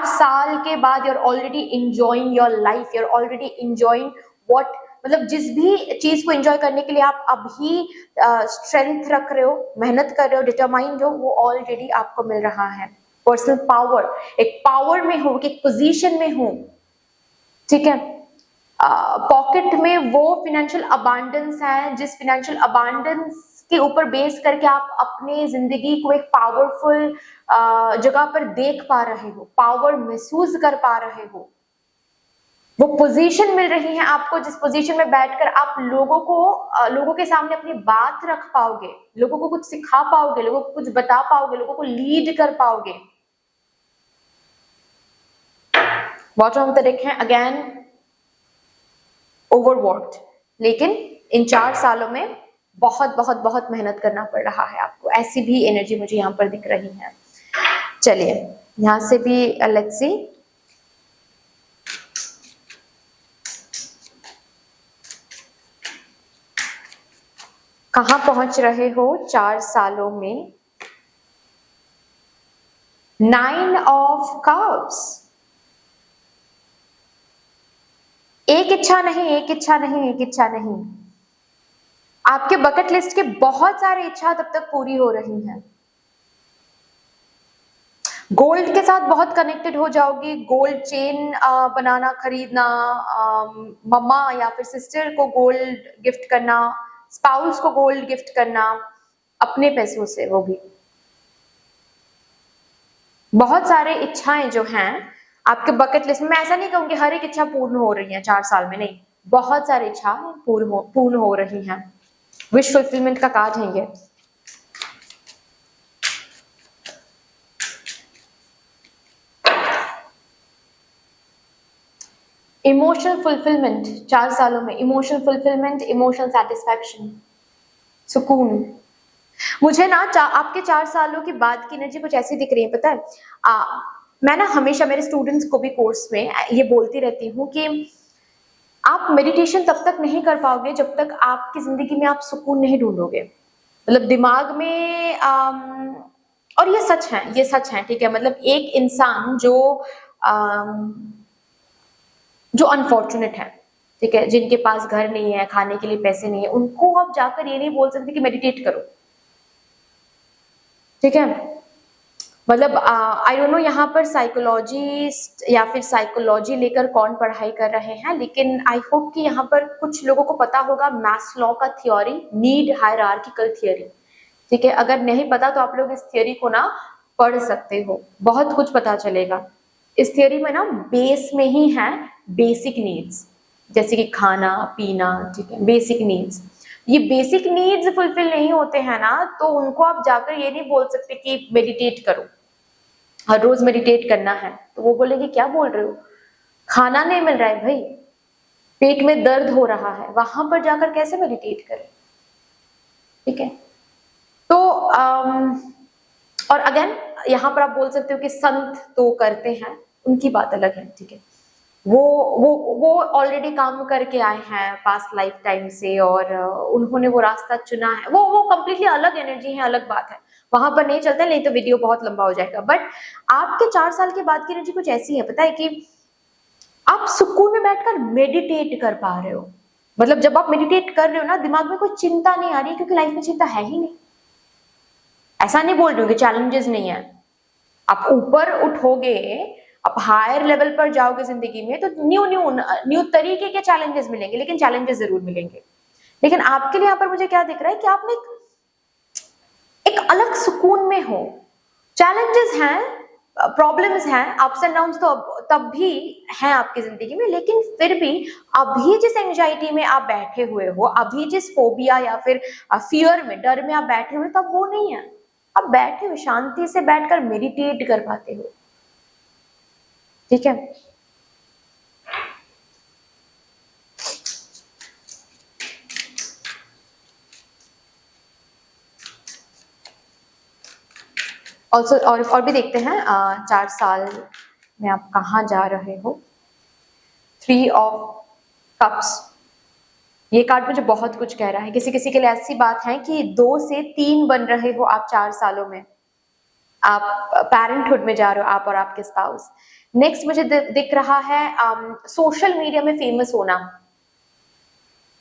साल के बाद you're already enjoying your life, you're already enjoying what, मतलब जिस भी चीज को एंजॉय करने के लिए आप अभी स्ट्रेंथ रख रहे हो, मेहनत कर रहे हो, डिटरमाइंड हो, वो ऑलरेडी आपको मिल रहा है। पर्सनल पावर, एक पावर में हो, एक पोजीशन में हो, ठीक है। पॉकेट में वो फिनेंशियल अबांडेंस है जिस फिनेंशियल अबांडेंस के ऊपर बेस करके आप अपने जिंदगी को एक पावरफुल जगह पर देख पा रहे हो, पावर महसूस कर पा रहे हो। वो पोजीशन मिल रही है आपको जिस पोजीशन में बैठकर आप लोगों के सामने अपनी बात रख पाओगे, लोगों को कुछ सिखा पाओगे, लोगों को कुछ बता पाओगे, लोगों को लीड कर पाओगे। बॉटम ऑफ द डेक है अगेन ओवरवर्क्ड, लेकिन इन 4 सालों में बहुत बहुत बहुत मेहनत करना पड़ रहा है आपको। ऐसी भी एनर्जी मुझे यहाँ पर दिख रही है। चलिए यहां से भी लेट्स सी, कहां पहुंच रहे हो 4 सालों में। 9 ऑफ कप्स, एक इच्छा नहीं, एक इच्छा नहीं, एक इच्छा नहीं। आपके बकेट लिस्ट के बहुत सारे इच्छा तब तक पूरी हो रही हैं। गोल्ड के साथ बहुत कनेक्टेड हो जाओगी, गोल्ड चेन बनाना, खरीदना, मम्मा या फिर सिस्टर को गोल्ड गिफ्ट करना, स्पाउस को गोल्ड गिफ्ट करना, अपने पैसों से, वो भी। बहुत सारे इच्छाएं जो हैं आपके बकेट लिस्ट में, मैं ऐसा नहीं कहूंगी हर एक इच्छा पूर्ण हो रही है 4 साल में, नहीं, बहुत सारी इच्छा पूर्ण हो रही हैं। विश फुलफिलमेंट का कार्ड है ये। इमोशनल फुलफिलमेंट 4 सालों में, इमोशनल फुलफिलमेंट, इमोशनल सेटिस्फैक्शन, सुकून। मुझे ना आपके 4 सालों की बाद की एनर्जी कुछ ऐसी दिख रही है, पता है। मैं ना हमेशा मेरे स्टूडेंट्स को भी कोर्स में ये बोलती रहती हूँ कि आप मेडिटेशन तब तक नहीं कर पाओगे जब तक आपकी जिंदगी में आप सुकून नहीं ढूंढोगे। मतलब दिमाग में और ये सच है, ठीक है। मतलब एक इंसान जो अनफॉर्चुनेट है, ठीक है, जिनके पास घर नहीं है, खाने के लिए पैसे नहीं है, उनको आप जाकर ये नहीं बोल सकते कि मेडिटेट करो, ठीक है। मतलब आई डोंट नो यहाँ पर साइकोलॉजिस्ट या फिर साइकोलॉजी लेकर कौन पढ़ाई कर रहे हैं, लेकिन आई होप कि यहाँ पर कुछ लोगों को पता होगा मैस्लो का थ्योरी, नीड हायरार्किकल थ्योरी, ठीक है। अगर नहीं पता तो आप लोग इस थ्योरी को ना पढ़ सकते हो, बहुत कुछ पता चलेगा। इस थ्योरी में ना बेस में ही है बेसिक नीड्स, जैसे कि खाना पीना, ठीक है, बेसिक नीड्स। ये बेसिक नीड्स फुलफिल नहीं होते हैं ना, तो उनको आप जाकर ये नहीं बोल सकते कि मेडिटेट करो, हर रोज मेडिटेट करना है। तो वो बोलेगी क्या बोल रहे हो, खाना नहीं मिल रहा है भाई, पेट में दर्द हो रहा है, वहां पर जाकर कैसे मेडिटेट करें, ठीक है। तो और अगेन यहाँ पर आप बोल सकते हो कि संत तो करते हैं, उनकी बात अलग है, ठीक है। वो ऑलरेडी काम करके आए हैं पास्ट लाइफ टाइम से, और उन्होंने वो रास्ता चुना है, वो कंप्लीटली अलग एनर्जी है, अलग बात है, वहां पर नहीं चलते, नहीं तो वीडियो बहुत लंबा हो जाएगा। बट आपके 4 साल के बाद की एनर्जी कुछ ऐसी है, पता है, कि आप सुकून में बैठकर मेडिटेट कर पा रहे हो। मतलब जब आप मेडिटेट कर रहे हो ना, दिमाग में कोई चिंता नहीं आ रही, क्योंकि लाइफ में चिंता है ही नहीं। ऐसा नहीं बोल रही हूँ कि चैलेंजेस नहीं है, आप ऊपर उठोगे, आप हायर लेवल पर जाओगे जिंदगी में, तो न्यू तरीके के चैलेंजेस मिलेंगे, लेकिन चैलेंजेस जरूर मिलेंगे। लेकिन आपके लिए यहाँ पर मुझे क्या दिख रहा है कि आप में एक अलग सुकून में हो। चैलेंजेस हैं, प्रॉब्लम्स हैं, अप्स एंड डाउन्स तो तब भी हैं आपकी जिंदगी में, लेकिन फिर भी अभी जिस एंजाइटी में आप बैठे हुए हो, अभी जिस फोबिया या फिर फियर में, डर में आप बैठे हुए, तब वो नहीं है। आप बैठे हो, शांति से बैठकर मेडिटेट कर पाते हो, ठीक है। ऑल्सो और भी देखते हैं 4 साल में आप कहाँ जा रहे हो। 3 ऑफ कप्स, ये कार्ड मुझे बहुत कुछ कह रहा है। किसी किसी के लिए ऐसी बात है कि 2 से 3 बन रहे हो आप 4 सालों में, आप पेरेंटहुड में जा रहे हो, आप और आपके स्पाउस। नेक्स्ट मुझे दिख रहा है सोशल मीडिया में फेमस होना,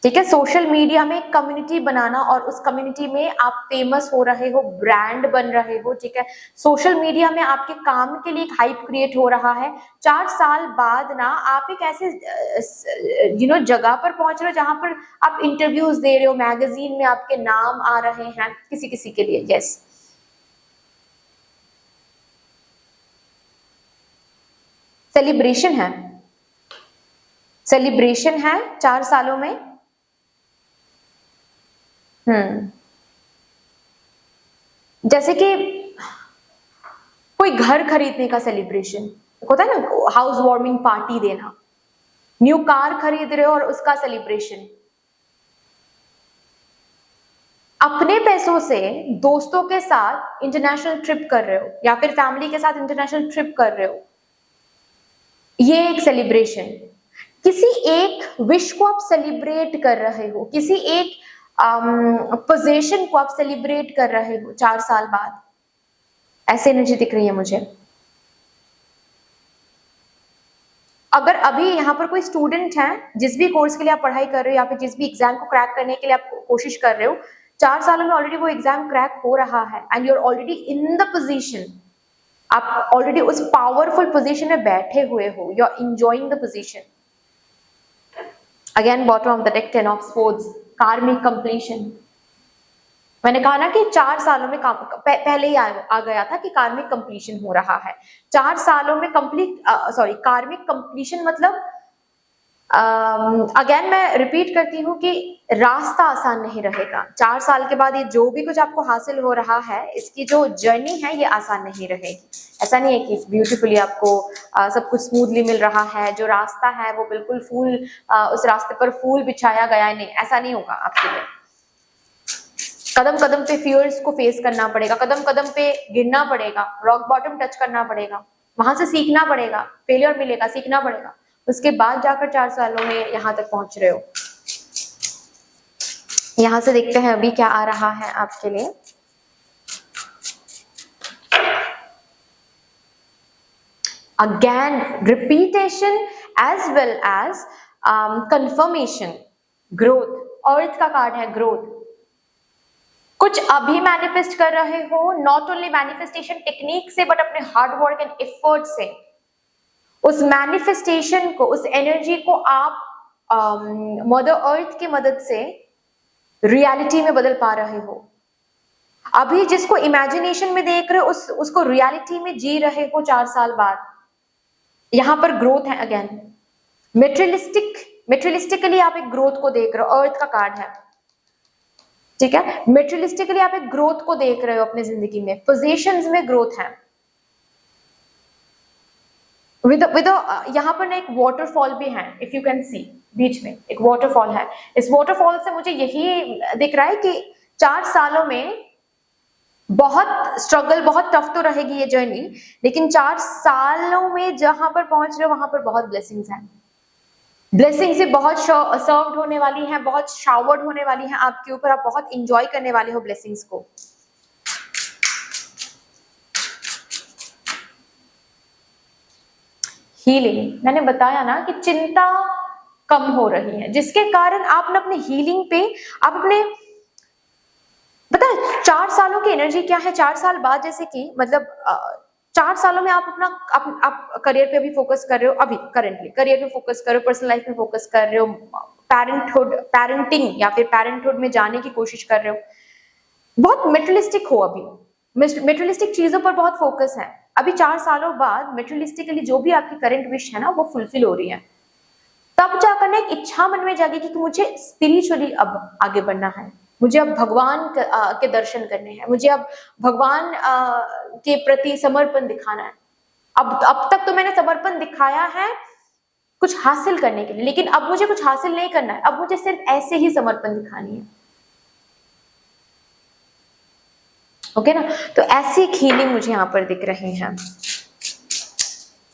ठीक है। सोशल मीडिया में कम्युनिटी बनाना, और उस कम्युनिटी में आप फेमस हो रहे हो, ब्रांड बन रहे हो, ठीक है। सोशल मीडिया में आपके काम के लिए एक हाइप क्रिएट हो रहा है। 4 साल बाद ना आप एक ऐसे जगह पर पहुंच रहे हो जहां पर आप इंटरव्यूज दे रहे हो, मैगजीन में आपके नाम आ रहे हैं किसी किसी के लिए। यस, सेलिब्रेशन है, सेलिब्रेशन है 4 सालों में। जैसे कि कोई घर खरीदने का सेलिब्रेशन होता है ना, हाउस वार्मिंग पार्टी देना, न्यू कार खरीद रहे हो और उसका सेलिब्रेशन, अपने पैसों से दोस्तों के साथ इंटरनेशनल ट्रिप कर रहे हो, या फिर फैमिली के साथ इंटरनेशनल ट्रिप कर रहे हो, ये एक सेलिब्रेशन। किसी एक विश को आप सेलिब्रेट कर रहे हो, किसी एक पोजीशन को आप सेलिब्रेट कर रहे हो 4 साल बाद, ऐसे एनर्जी दिख रही है मुझे। अगर अभी यहाँ पर कोई स्टूडेंट है, जिस भी कोर्स के लिए आप पढ़ाई कर रहे हो या फिर जिस भी एग्जाम को क्रैक करने के लिए आप कोशिश कर रहे हो, 4 सालों में ऑलरेडी वो एग्जाम क्रैक हो रहा है, and you are already in the position, आप ऑलरेडी उस पावरफुल पोजीशन में बैठे हुए हो, you are enjoying the position. Again bottom of the deck 10 of swords, karmic completion. मैंने कहा ना कि 4 सालों में पहले ही आ गया था कि कार्मिक कंप्लीशन हो रहा है। 4 सालों में कार्मिक कंप्लीशन मतलब अगेन मैं रिपीट करती हूँ कि रास्ता आसान नहीं रहेगा। 4 साल के बाद ये जो भी कुछ आपको हासिल हो रहा है, इसकी जो जर्नी है ये आसान नहीं रहेगी। ऐसा नहीं है कि ब्यूटीफुली आपको सब कुछ स्मूथली मिल रहा है, जो रास्ता है वो बिल्कुल फूल उस रास्ते पर फूल बिछाया गया है, नहीं, ऐसा नहीं होगा आपके लिए। कदम कदम पे फियर्स को फेस करना पड़ेगा, कदम कदम पे गिरना पड़ेगा, रॉक बॉटम टच करना पड़ेगा, वहां से सीखना पड़ेगा, फेलियर मिलेगा, सीखना पड़ेगा, उसके बाद जाकर 4 सालों में यहां तक पहुंच रहे हो। यहां से देखते हैं अभी क्या आ रहा है आपके लिए। Again repetition as well as confirmation, growth, earth का कार्ड है ग्रोथ। कुछ अभी मैनिफेस्ट कर रहे हो, नॉट ओनली मैनिफेस्टेशन टेक्निक से बट अपने हार्ड वर्क एंड एफर्ट से उस मैनिफेस्टेशन को, उस एनर्जी को आप मदर अर्थ की मदद से रियलिटी में बदल पा रहे हो। अभी जिसको इमेजिनेशन में देख रहे हो उसको रियलिटी में जी रहे हो 4 साल बाद। यहां पर ग्रोथ है अगेन, मेटेरियलिस्टिकली आप एक ग्रोथ को देख रहे हो, अर्थ का कार्ड है, ठीक है। मेटेरियलिस्टिकली आप एक ग्रोथ को देख रहे हो अपनी जिंदगी में, पोजीशंस में ग्रोथ है। विद यहाँ पर ना एक वाटरफॉल भी है, इफ यू कैन सी, बीच में एक वाटरफॉल है। इस वाटरफॉल से मुझे यही दिख रहा है कि 4 सालों में बहुत स्ट्रगल, बहुत टफ तो रहेगी ये जर्नी, लेकिन 4 सालों में जहां पर पहुंच रहे हो वहां पर बहुत ब्लेसिंग्स हैं। ब्लेसिंग्स से बहुत सर्व्ड होने वाली हैं, बहुत शावर्ड होने वाली हैं आपके ऊपर, आप बहुत इंजॉय करने वाले हो ब्लेसिंग्स को। हीलिंग, मैंने बताया ना कि चिंता कम हो रही है, जिसके कारण आप अपने हीलिंग पे, आप अपने, पता है 4 सालों की एनर्जी क्या है। 4 साल बाद जैसे कि मतलब 4 सालों में आप अपना आप करियर पे अभी फोकस कर रहे हो, अभी करेंटली करियर पे फोकस कर रहे हो, पर्सनल लाइफ में फोकस कर रहे हो, पेरेंटिंग या फिर पेरेंटहुड में जाने की कोशिश कर रहे हो, बहुत मेटेरियलिस्टिक हो, अभी मेटेरियलिस्टिक चीजों पर बहुत फोकस है। अभी 4 सालों बाद मेटेरियलिस्टिकली जो भी आपकी करंट विश है ना वो फुलफिल हो रही है। तब जाकर ना एक इच्छा मन में जागेगी कि मुझे स्पिरिचुअली अब आगे बढ़ना है, मुझे अब भगवान के दर्शन करने हैं, मुझे अब भगवान के प्रति समर्पण दिखाना है। अब तक तो मैंने समर्पण दिखाया है कुछ हासिल करने के लिए, लेकिन अब मुझे कुछ हासिल नहीं करना है, अब मुझे सिर्फ ऐसे ही समर्पण दिखानी है। ओके ना, तो ऐसी एक हीलिंग मुझे यहाँ पर दिख रही है,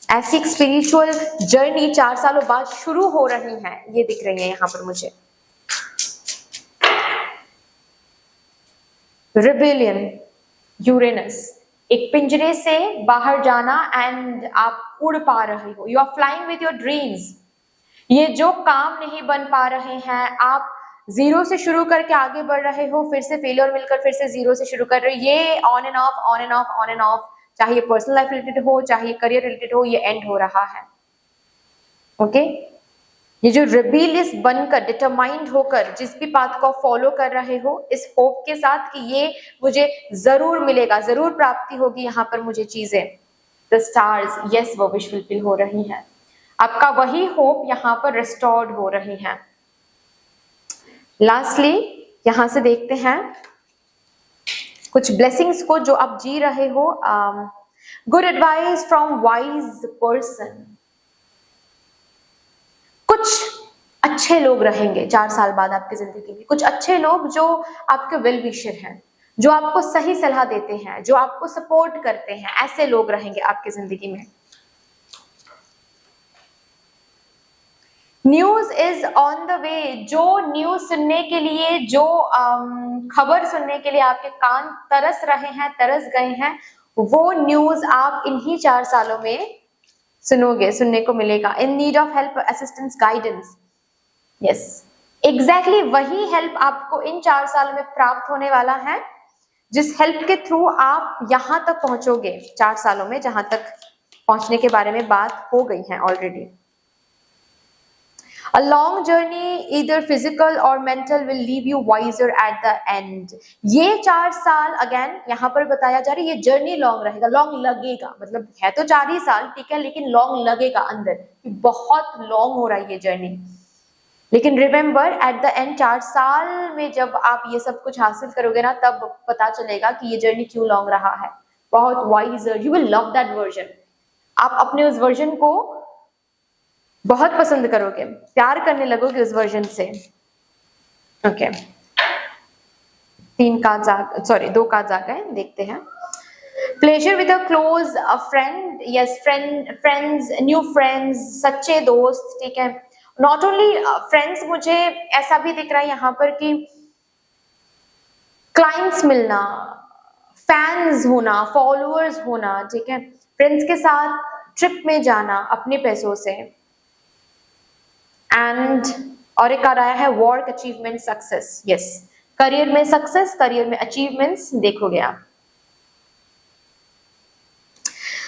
ऐसी एक स्पिरिचुअल जर्नी 4 सालों बाद शुरू हो रही है, ये दिख रही है यहाँ पर मुझे। रिबेलियन, यूरेनस, एक पिंजरे से बाहर जाना एंड आप उड़ पा रहे हो, you are flying with your dreams. ये जो काम नहीं बन पा रहे हैं, आप जीरो से शुरू करके आगे बढ़ रहे हो, फिर से फेलियर मिलकर फिर से जीरो से शुरू कर रहे हो, ये on end of, on end of, on end of, चाहे ये पर्सनल लाइफ रिलेटेड हो, चाहे ये करियर रिलेटेड हो, ये एंड हो रहा है। ओके, ये जो रिबेलियस बनकर, डिटरमाइंड होकर जिस भी पाथ को फॉलो कर रहे हो, इस होप के साथ कि ये मुझे जरूर मिलेगा, जरूर प्राप्ति होगी यहाँ पर मुझे चीजें, द स्टार्स, यस वो विश फुलफिल हो रही है। आपका वही होप यहाँ पर रिस्टोर्ड हो रही है। लास्टली यहां से देखते हैं कुछ ब्लेसिंग्स को जो आप जी रहे हो। Good advice from wise person, कुछ अच्छे लोग रहेंगे 4 साल बाद आपकी जिंदगी में, कुछ अच्छे लोग जो आपके वेल विशर हैं, जो आपको सही सलाह देते हैं, जो आपको सपोर्ट करते हैं, ऐसे लोग रहेंगे आपकी जिंदगी में। News is on the way, जो न्यूज सुनने के लिए, जो खबर सुनने के लिए आपके कान तरस रहे हैं, तरस गए हैं, वो न्यूज आप इन्हीं 4 सालों में सुनोगे, सुनने को मिलेगा। In need of help, assistance, guidance, yes exactly वही हेल्प आपको इन 4 साल में प्राप्त होने वाला है, जिस हेल्प के थ्रू आप यहां तक पहुंचोगे 4 सालों में, जहां तक पहुंचने के बारे में बात हो गई है already. A long journey, either physical or mental, will leave you wiser at the end. ये 4 साल अगेन यहाँ पर बताया जा रहा है, ये जर्नी लॉन्ग रहेगा, लॉन्ग लगेगा, मतलब है तो 4 ही साल, ठीक है, लेकिन लॉन्ग लगेगा अंदर, बहुत लॉन्ग हो रहा है ये जर्नी। लेकिन रिमेम्बर एट द एंड 4 साल में जब आप ये सब कुछ हासिल करोगे ना, तब पता चलेगा कि ये जर्नी क्यों लॉन्ग रहा है। बहुत wiser, you will love that version, आप अपने उस वर्जन को बहुत पसंद करोगे, प्यार करने लगोगे उस वर्जन से। ओके, 2 कार्ड्स आ गए, देखते हैं। Pleasure with a close friend, yes friends, new friends, सच्चे दोस्त, ठीक है। नॉट ओनली फ्रेंड्स, मुझे ऐसा भी दिख रहा है यहाँ पर कि क्लाइंट्स मिलना, फैंस होना, फॉलोअर्स होना, ठीक है, फ्रेंड्स के साथ ट्रिप में जाना अपने पैसों से, एंड और एक आ रहा है work achievement success. Yes, career में सक्सेस, करियर में अचीवमेंट्स देखोगे आप।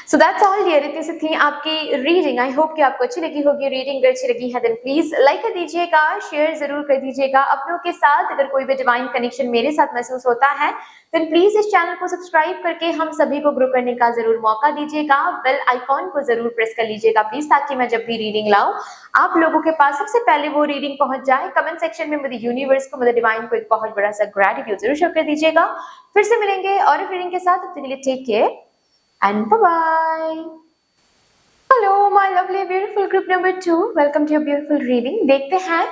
सो दैट्स ऑल डियर, इतनी सी थी आपकी रीडिंग। आई होप कि आपको अच्छी लगी होगी रीडिंग। अगर अच्छी लगी है देन प्लीज लाइक कर दीजिएगा, शेयर जरूर कर दीजिएगा अपनों के साथ। अगर कोई भी डिवाइन कनेक्शन मेरे साथ महसूस होता है देन प्लीज इस चैनल को सब्सक्राइब करके हम सभी को ग्रो करने का जरूर मौका दीजिएगा। बेल आइकॉन को जरूर प्रेस कर लीजिएगा प्लीज, ताकि मैं जब भी रीडिंग लाऊं आप लोगों के पास सबसे पहले वो रीडिंग पहुंच जाए। कमेंट सेक्शन में मुझे यूनिवर्स को, मुझे डिवाइन को एक बहुत बड़ा सा ग्रेटिट्यूड जरूर शो कर दीजिएगा। फिर से मिलेंगे और एक रीडिंग के साथ, तब तक के लिए take care and bye-bye. Hello my lovely beautiful group number 2, welcome to your beautiful reading. देखते हैं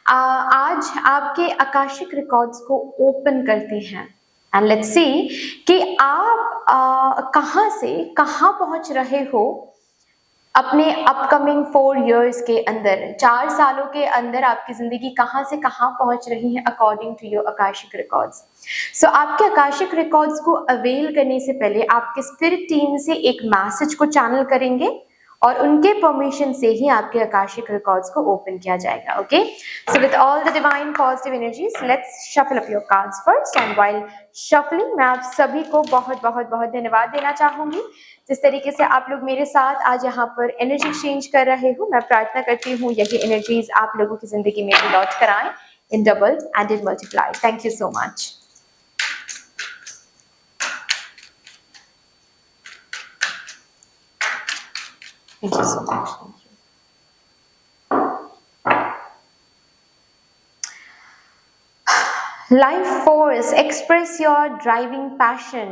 आज आपके आकाशिक रिकॉर्ड्स को ओपन करते हैं and let's see कि आप कहां से कहां पहुंच रहे हो अपने अपकमिंग 4 years के अंदर। 4 सालों के अंदर आपकी जिंदगी कहां से कहां पहुंच रही है according to your Akashic records. So आपके आकाशिक रिकॉर्ड्स को अवेल करने से पहले आपके स्पिरिट टीम से एक मैसेज को चैनल करेंगे और उनके परमिशन से ही आपके आकाशिक रिकॉर्ड्स को ओपन किया जाएगा। Okay, so with all the divine positive energies let's shuffle up your cards first. And while shuffling मैं आप सभी को बहुत बहुत बहुत धन्यवाद देना चाहूंगी जिस तरीके से आप लोग मेरे साथ आज यहाँ पर एनर्जी एक्सचेंज कर रहे हो। मैं प्रार्थना करती हूँ यही एनर्जीज आप लोगों की जिंदगी में भी लौट कर आए in doubled and in multiplied. Thank you so much. Thank you so much. Thank you. Life force, express your driving passion.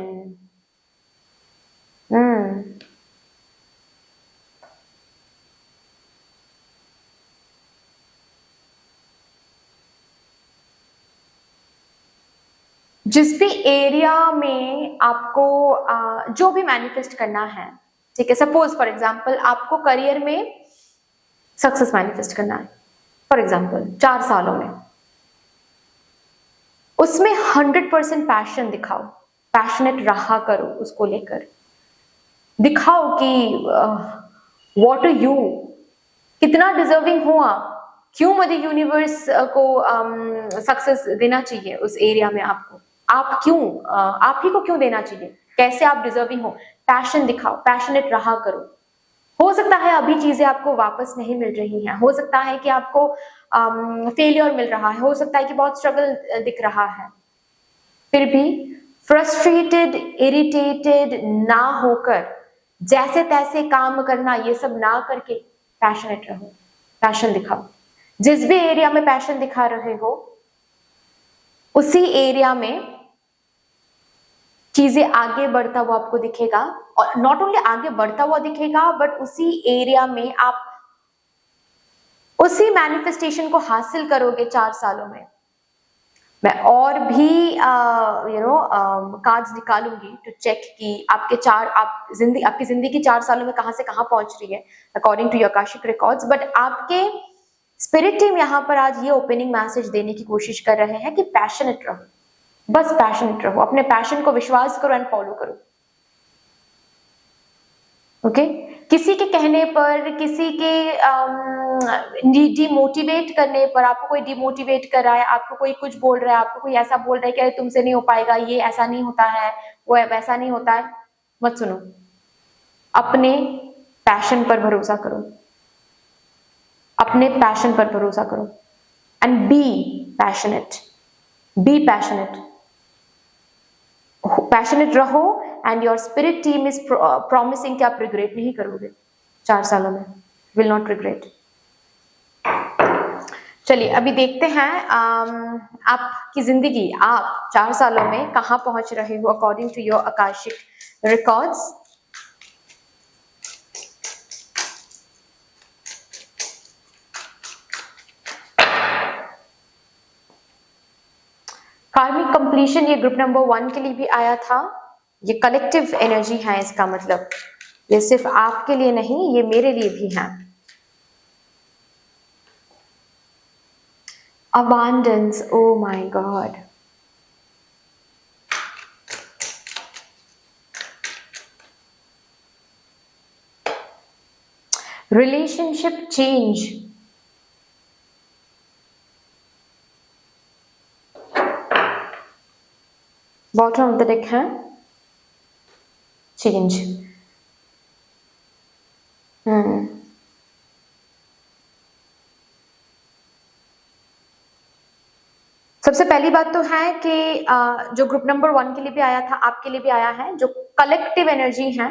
जिस भी एरिया में आपको जो भी मैनिफेस्ट करना है, ठीक है, सपोज फॉर एग्जाम्पल आपको करियर में सक्सेस मैनिफेस्ट करना है फॉर एग्जाम्पल 4 सालों में, उसमें 100% पैशन दिखाओ, पैशनेट रहा करो, उसको लेकर दिखाओ कि व्हाट आर यू, कितना डिजर्विंग हो आप, क्यों मुझे यूनिवर्स को सक्सेस देना चाहिए उस एरिया में आपको, आप क्यों आप ही को क्यों देना चाहिए, कैसे आप डिजर्विंग हो। पैशन दिखाओ, पैशनेट रहा करो। हो सकता है अभी चीजें आपको वापस नहीं मिल रही हैं, हो सकता है कि आपको फेलियर मिल रहा है, हो सकता है कि बहुत स्ट्रगल दिख रहा है, फिर भी फ्रस्ट्रेटेड इरिटेटेड ना होकर जैसे तैसे काम करना, ये सब ना करके पैशनेट रहो, पैशन दिखाओ। जिस भी एरिया में पैशन दिखा रहे हो उसी एरिया में चीजें आगे बढ़ता हुआ आपको दिखेगा, और नॉट ओनली आगे बढ़ता हुआ दिखेगा बट उसी एरिया में आप उसी मैनिफेस्टेशन को हासिल करोगे 4 सालों में। मैं और भी कार्ड्स निकालूंगी टू चेक कि आपकी जिंदगी 4 सालों में कहां से कहां पहुंच रही है according to your Akashic records. But आपके स्पिरिट टीम यहाँ पर आज ये ओपनिंग मैसेज देने की कोशिश कर रहे हैं कि पैशनेट रहो, बस पैशनेट रहो, अपने पैशन को विश्वास करो एंड फॉलो करो। ओके, किसी के कहने पर, किसी के डिमोटिवेट करने पर, आपको कोई डिमोटिवेट कर रहा है, आपको कोई कुछ बोल रहा है, आपको कोई ऐसा बोल रहा है कि तुमसे नहीं हो पाएगा, ये ऐसा नहीं होता है, वो वैसा नहीं होता है, मत सुनो। अपने पैशन पर भरोसा करो, अपने पैशन पर भरोसा करो and be passionate, be passionate, passionate रहो and your spirit team is promising कि आप रिग्रेट नहीं करोगे 4 सालों में, विल नॉट रिग्रेट। चलिए अभी देखते हैं आपकी जिंदगी, आप 4 सालों में कहां पहुंच रहे हो according to your Akashic records. Karmic completion ये ग्रुप नंबर 1 के लिए भी आया था। ये कलेक्टिव एनर्जी है, इसका मतलब ये सिर्फ आपके लिए नहीं, ये मेरे लिए भी है। Abundance, oh my God, relationship change, bottom of the deck है चेंज। सबसे पहली बात तो है कि जो ग्रुप नंबर 1 के लिए भी आया था, आपके लिए भी आया है, जो कलेक्टिव एनर्जी है,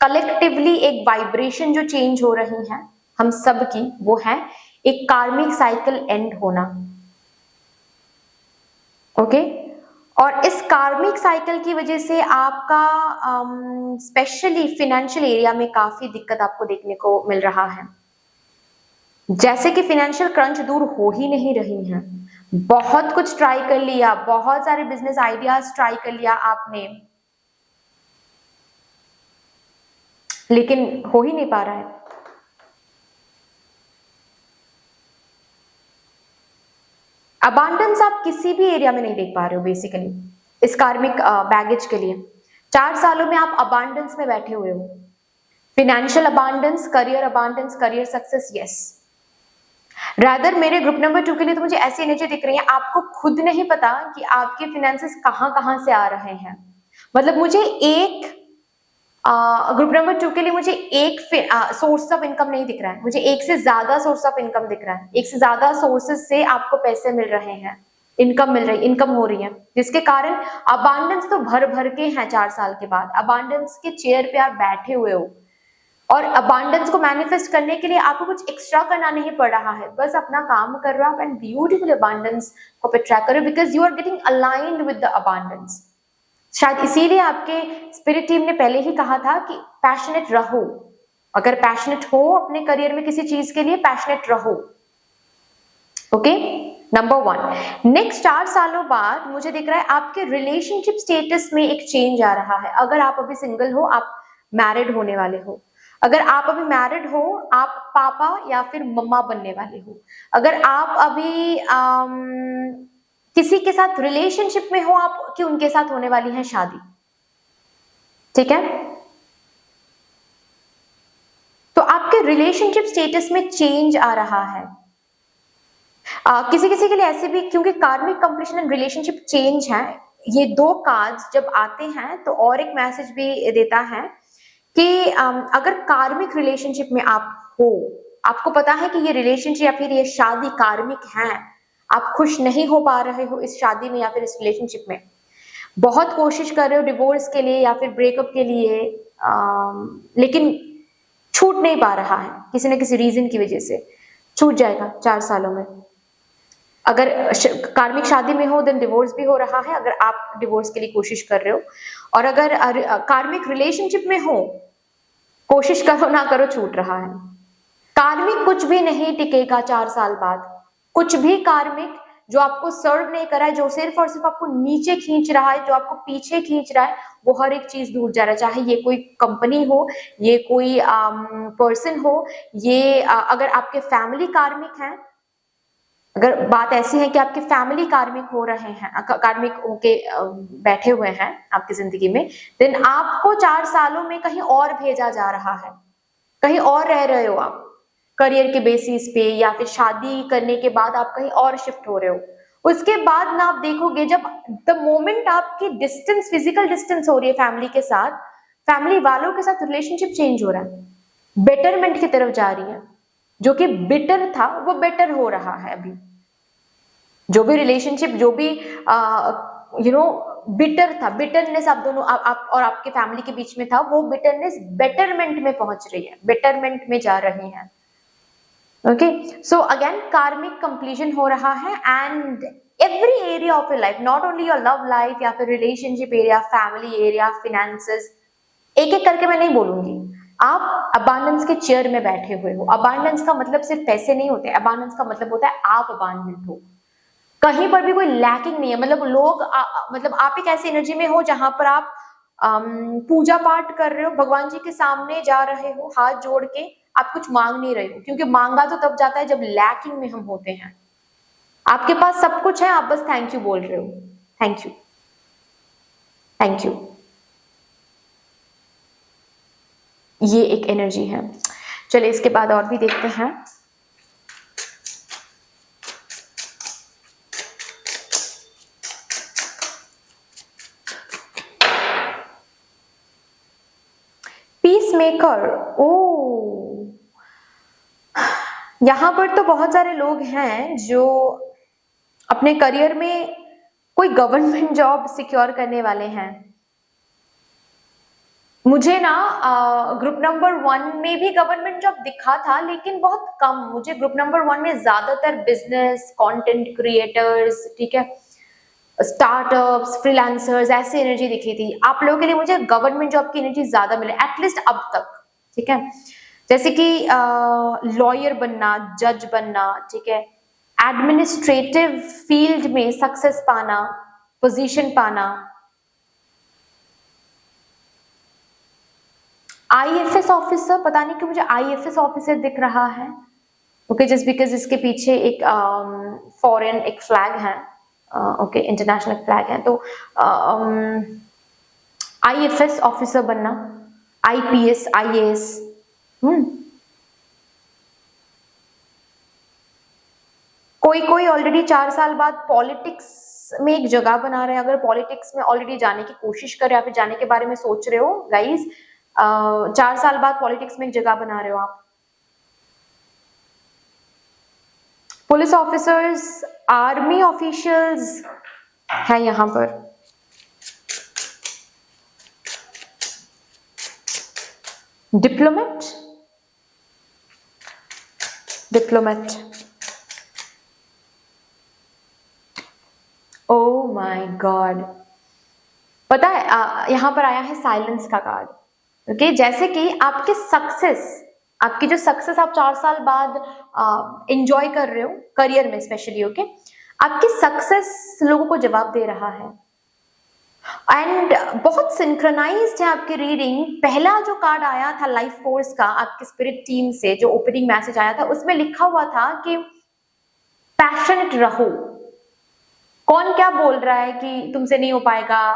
कलेक्टिवली एक वाइब्रेशन जो चेंज हो रही है हम सब की, वो है एक कार्मिक साइकिल एंड होना। ओके और इस कार्मिक साइकिल की वजह से आपका स्पेशली फाइनेंशियल एरिया में काफी दिक्कत आपको देखने को मिल रहा है। जैसे कि फाइनेंशियल क्रंच दूर हो ही नहीं रही है। बहुत कुछ ट्राई कर लिया, बहुत सारे बिजनेस आइडियाज ट्राई कर लिया आपने, लेकिन हो ही नहीं पा रहा है। अबांडेंस आप किसी भी एरिया में नहीं देख पा रहे हो बेसिकली इस कार्मिक बैगेज के लिए। 4 सालों में आप अबांडेंस में बैठे हुए हो, financial abundance, career success, yes. Rather मेरे ग्रुप नंबर 2 के लिए तो मुझे ऐसी एनर्जी दिख रही है, आपको खुद नहीं पता कि आपके फिनेंसेस कहां से आ रहे हैं। मतलब मुझे एक ग्रुप नंबर 2 के लिए मुझे एक सोर्स ऑफ इनकम नहीं दिख रहा है, मुझे एक से ज्यादा सोर्स ऑफ इनकम दिख रहा है। एक से ज्यादा सोर्सेस से आपको पैसे मिल रहे हैं, इनकम मिल रही, इनकम हो रही है, जिसके कारण अबांडेंस तो भर भर के हैं। 4 साल के बाद अबांडेंस के चेयर पे आप बैठे हुए हो और अबांडेंस को मैनिफेस्ट करने के लिए आपको कुछ एक्स्ट्रा करना नहीं पड़ रहा है, बस अपना काम कर रहे हो एंड ब्यूटीफुल अबांडेंस को अट्रैक्ट करो because you are getting aligned with the abundance. शायद इसीलिए आपके स्पिरिट टीम ने पहले ही कहा था कि पैशनेट रहो, अगर पैशनेट हो अपने करियर में किसी चीज के लिए पैशनेट रहो। ओके नंबर 1 नेक्स्ट 4 सालों बाद मुझे दिख रहा है आपके रिलेशनशिप स्टेटस में एक चेंज आ रहा है। अगर आप अभी सिंगल हो, आप मैरिड होने वाले हो। अगर आप अभी मैरिड हो, आप पापा या फिर मम्मा बनने वाले हो। अगर आप अभी किसी के साथ रिलेशनशिप में हो, आपकी उनके साथ होने वाली है शादी। ठीक है, तो आपके रिलेशनशिप स्टेटस में चेंज आ रहा है। किसी किसी के लिए ऐसे भी, क्योंकि कार्मिक कंप्लीशन एंड रिलेशनशिप चेंज है, ये 2 कार्ड्स जब आते हैं तो और एक मैसेज भी देता है कि अगर कार्मिक रिलेशनशिप में आप हो, आपको पता है कि ये रिलेशनशिप या फिर ये शादी कार्मिक है, आप खुश नहीं हो पा रहे हो इस शादी में या फिर इस रिलेशनशिप में, बहुत कोशिश कर रहे हो डिवोर्स के लिए या फिर ब्रेकअप के लिए, लेकिन छूट नहीं पा रहा है, किसी न किसी रीजन की वजह से छूट जाएगा 4 सालों में। अगर कार्मिक शादी में हो देन डिवोर्स भी हो रहा है, अगर आप डिवोर्स के लिए कोशिश कर रहे हो, और अगर कार्मिक रिलेशनशिप में हो, कोशिश करो ना करो छूट रहा है। कार्मिक कुछ भी नहीं टिकेगा 4 साल बाद, कुछ भी कार्मिक जो आपको सर्व नहीं कर रहा है, जो सिर्फ और सिर्फ आपको नीचे खींच रहा है, जो आपको पीछे खींच रहा है, वो हर एक चीज दूर जा रहा है। चाहे ये कोई कंपनी हो, ये कोई पर्सन हो, ये अगर आपके फैमिली कार्मिक हैं, अगर बात ऐसी है कि आपके फैमिली कार्मिक हो रहे हैं, कार्मिक होके बैठे हुए हैं आपकी जिंदगी में, देन आपको 4 सालों में कहीं और भेजा जा रहा है, कहीं और रह रहे हो आप करियर के बेसिस पे, या फिर शादी करने के बाद आप कहीं और शिफ्ट हो रहे हो। उसके बाद ना आप देखोगे जब द मोमेंट आपकी डिस्टेंस, फिजिकल डिस्टेंस हो रही है फैमिली के साथ, फैमिली वालों के साथ रिलेशनशिप चेंज हो रहा है, बेटरमेंट की तरफ जा रही है। जो कि बिटर था वो बेटर हो रहा है। अभी जो भी रिलेशनशिप, जो भी बिटर था, बिटरनेस आप दोनों आप और आपके फैमिली के बीच में था, वो बिटरनेस बेटरमेंट में पहुंच रही है, बेटरमेंट में जा रही है। ओके, सो अगेन कार्मिक कंप्लीशन हो रहा है and every area of your life, not only your love life या फिर relationship area, family area, finances, एक एक करके मैं नहीं बोलूंगी। आप अबांडेंस के चेयर में बैठे हुए हो। अबांडेंस का मतलब सिर्फ पैसे नहीं होते, अबांडेंस का मतलब होता है आप अबांडेंट हो, कहीं पर भी कोई लैकिंग नहीं है। मतलब लोग मतलब आप एक ऐसी एनर्जी में हो जहां पर आप पूजा पाठ कर रहे हो, भगवान जी के सामने जा रहे हो हाथ जोड़ के, आप कुछ मांग नहीं रहे हो, क्योंकि मांगा तो तब जाता है जब लैकिंग में हम होते हैं। आपके पास सब कुछ है, आप बस थैंक यू बोल रहे हो, थैंक यू, थैंक यू। ये एक एनर्जी है। चलिए इसके बाद और भी देखते हैं। मेकर, ओ यहाँ पर तो बहुत सारे लोग हैं जो अपने करियर में कोई गवर्नमेंट जॉब सिक्योर करने वाले हैं। मुझे ना ग्रुप नंबर 1 में भी गवर्नमेंट जॉब दिखा था, लेकिन बहुत कम। मुझे ग्रुप नंबर 1 में ज्यादातर बिजनेस, कंटेंट क्रिएटर्स, ठीक है, स्टार्टअप्स, फ्रीलांसर्स, ऐसी एनर्जी दिखी थी। आप लोगों के लिए मुझे गवर्नमेंट जॉब की एनर्जी ज्यादा मिले, एटलीस्ट अब तक, ठीक है। जैसे कि लॉयर बनना, जज बनना, ठीक है, एडमिनिस्ट्रेटिव फील्ड में सक्सेस पाना, पोजीशन पाना, आईएफएस ऑफिसर, पता नहीं क्यों मुझे आईएफएस ऑफिसर दिख रहा है, ओके, जस्ट बिकॉज इसके पीछे एक फॉरेन एक फ्लैग है, ओके, इंटरनेशनल फ्लैग है, तो आईएफएस ऑफिसर बनना, आईपीएस, आईएएस। कोई ऑलरेडी 4 साल बाद पॉलिटिक्स में एक जगह बना रहे हैं। अगर पॉलिटिक्स में ऑलरेडी जाने की कोशिश कर रहे हो या फिर जाने के बारे में सोच रहे हो गाइज, 4 साल बाद पॉलिटिक्स में एक जगह बना रहे हो आप। पुलिस ऑफिसर्स, आर्मी ऑफिशियल्स है यहाँ पर। Diplomat, diplomat, oh my God, पता है यहाँ पर आया है साइलेंस का कार्ड, ओके। जैसे कि आपके सक्सेस, आपकी जो सक्सेस आप 4 साल बाद एंजॉय कर रहे हो करियर में स्पेशली, ओके, आपकी सक्सेस लोगों को जवाब दे रहा है। एंड बहुत सिंक्रोनाइज्ड है आपकी रीडिंग। पहला जो कार्ड आया था लाइफ फोर्स का आपकी स्पिरिट टीम से, जो ओपनिंग मैसेज आया था, उसमें लिखा हुआ था कि पैशनेट रहो। कौन क्या बोल रहा है कि तुमसे नहीं हो पाएगा,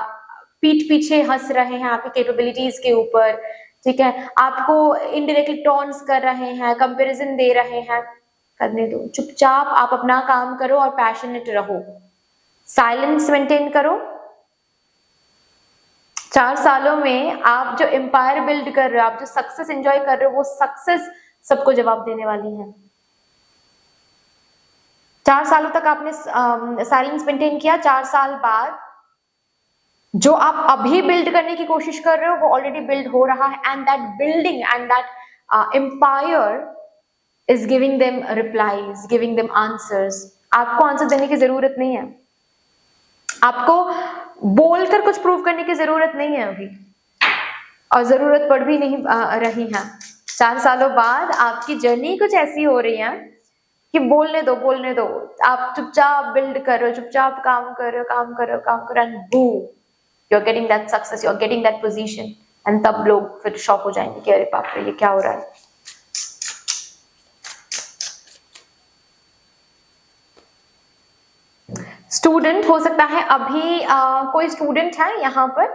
पीठ पीछे हंस रहे हैं आपकी कैपेबिलिटीज के ऊपर, ठीक है, आपको इनडायरेक्टली टॉन्स कर रहे हैं, कंपैरिजन दे रहे हैं, करने दो, चुपचाप आप अपना काम करो और पैशनेट रहो, साइलेंस मेंटेन करो। 4 सालों में आप जो एम्पायर बिल्ड कर रहे हो, आप जो सक्सेस एंजॉय कर रहे हो, वो सक्सेस सबको जवाब देने वाली है। 4 सालों तक आपने साइलेंस मेंटेन किया, 4 साल बाद जो आप अभी बिल्ड करने की कोशिश कर रहे हो वो ऑलरेडी बिल्ड हो रहा है, and that building and that empire is giving them replies, giving them answers. आपको आंसर देने की जरूरत नहीं है, आपको बोलकर कुछ प्रूव करने की जरूरत नहीं है अभी, और जरूरत पड़ भी नहीं रही है। 4 सालों बाद आपकी जर्नी कुछ ऐसी हो रही है कि बोलने दो, बोलने दो, आप चुपचाप बिल्ड करो, चुपचाप काम करो, काम करो, काम करो, and boom, you are getting that success, you are getting that position. And तब लोग फिर शॉक हो जाएंगे कि अरे बाप रे, ये क्या हो रहा है। स्टूडेंट हो सकता है अभी कोई स्टूडेंट है यहाँ पर,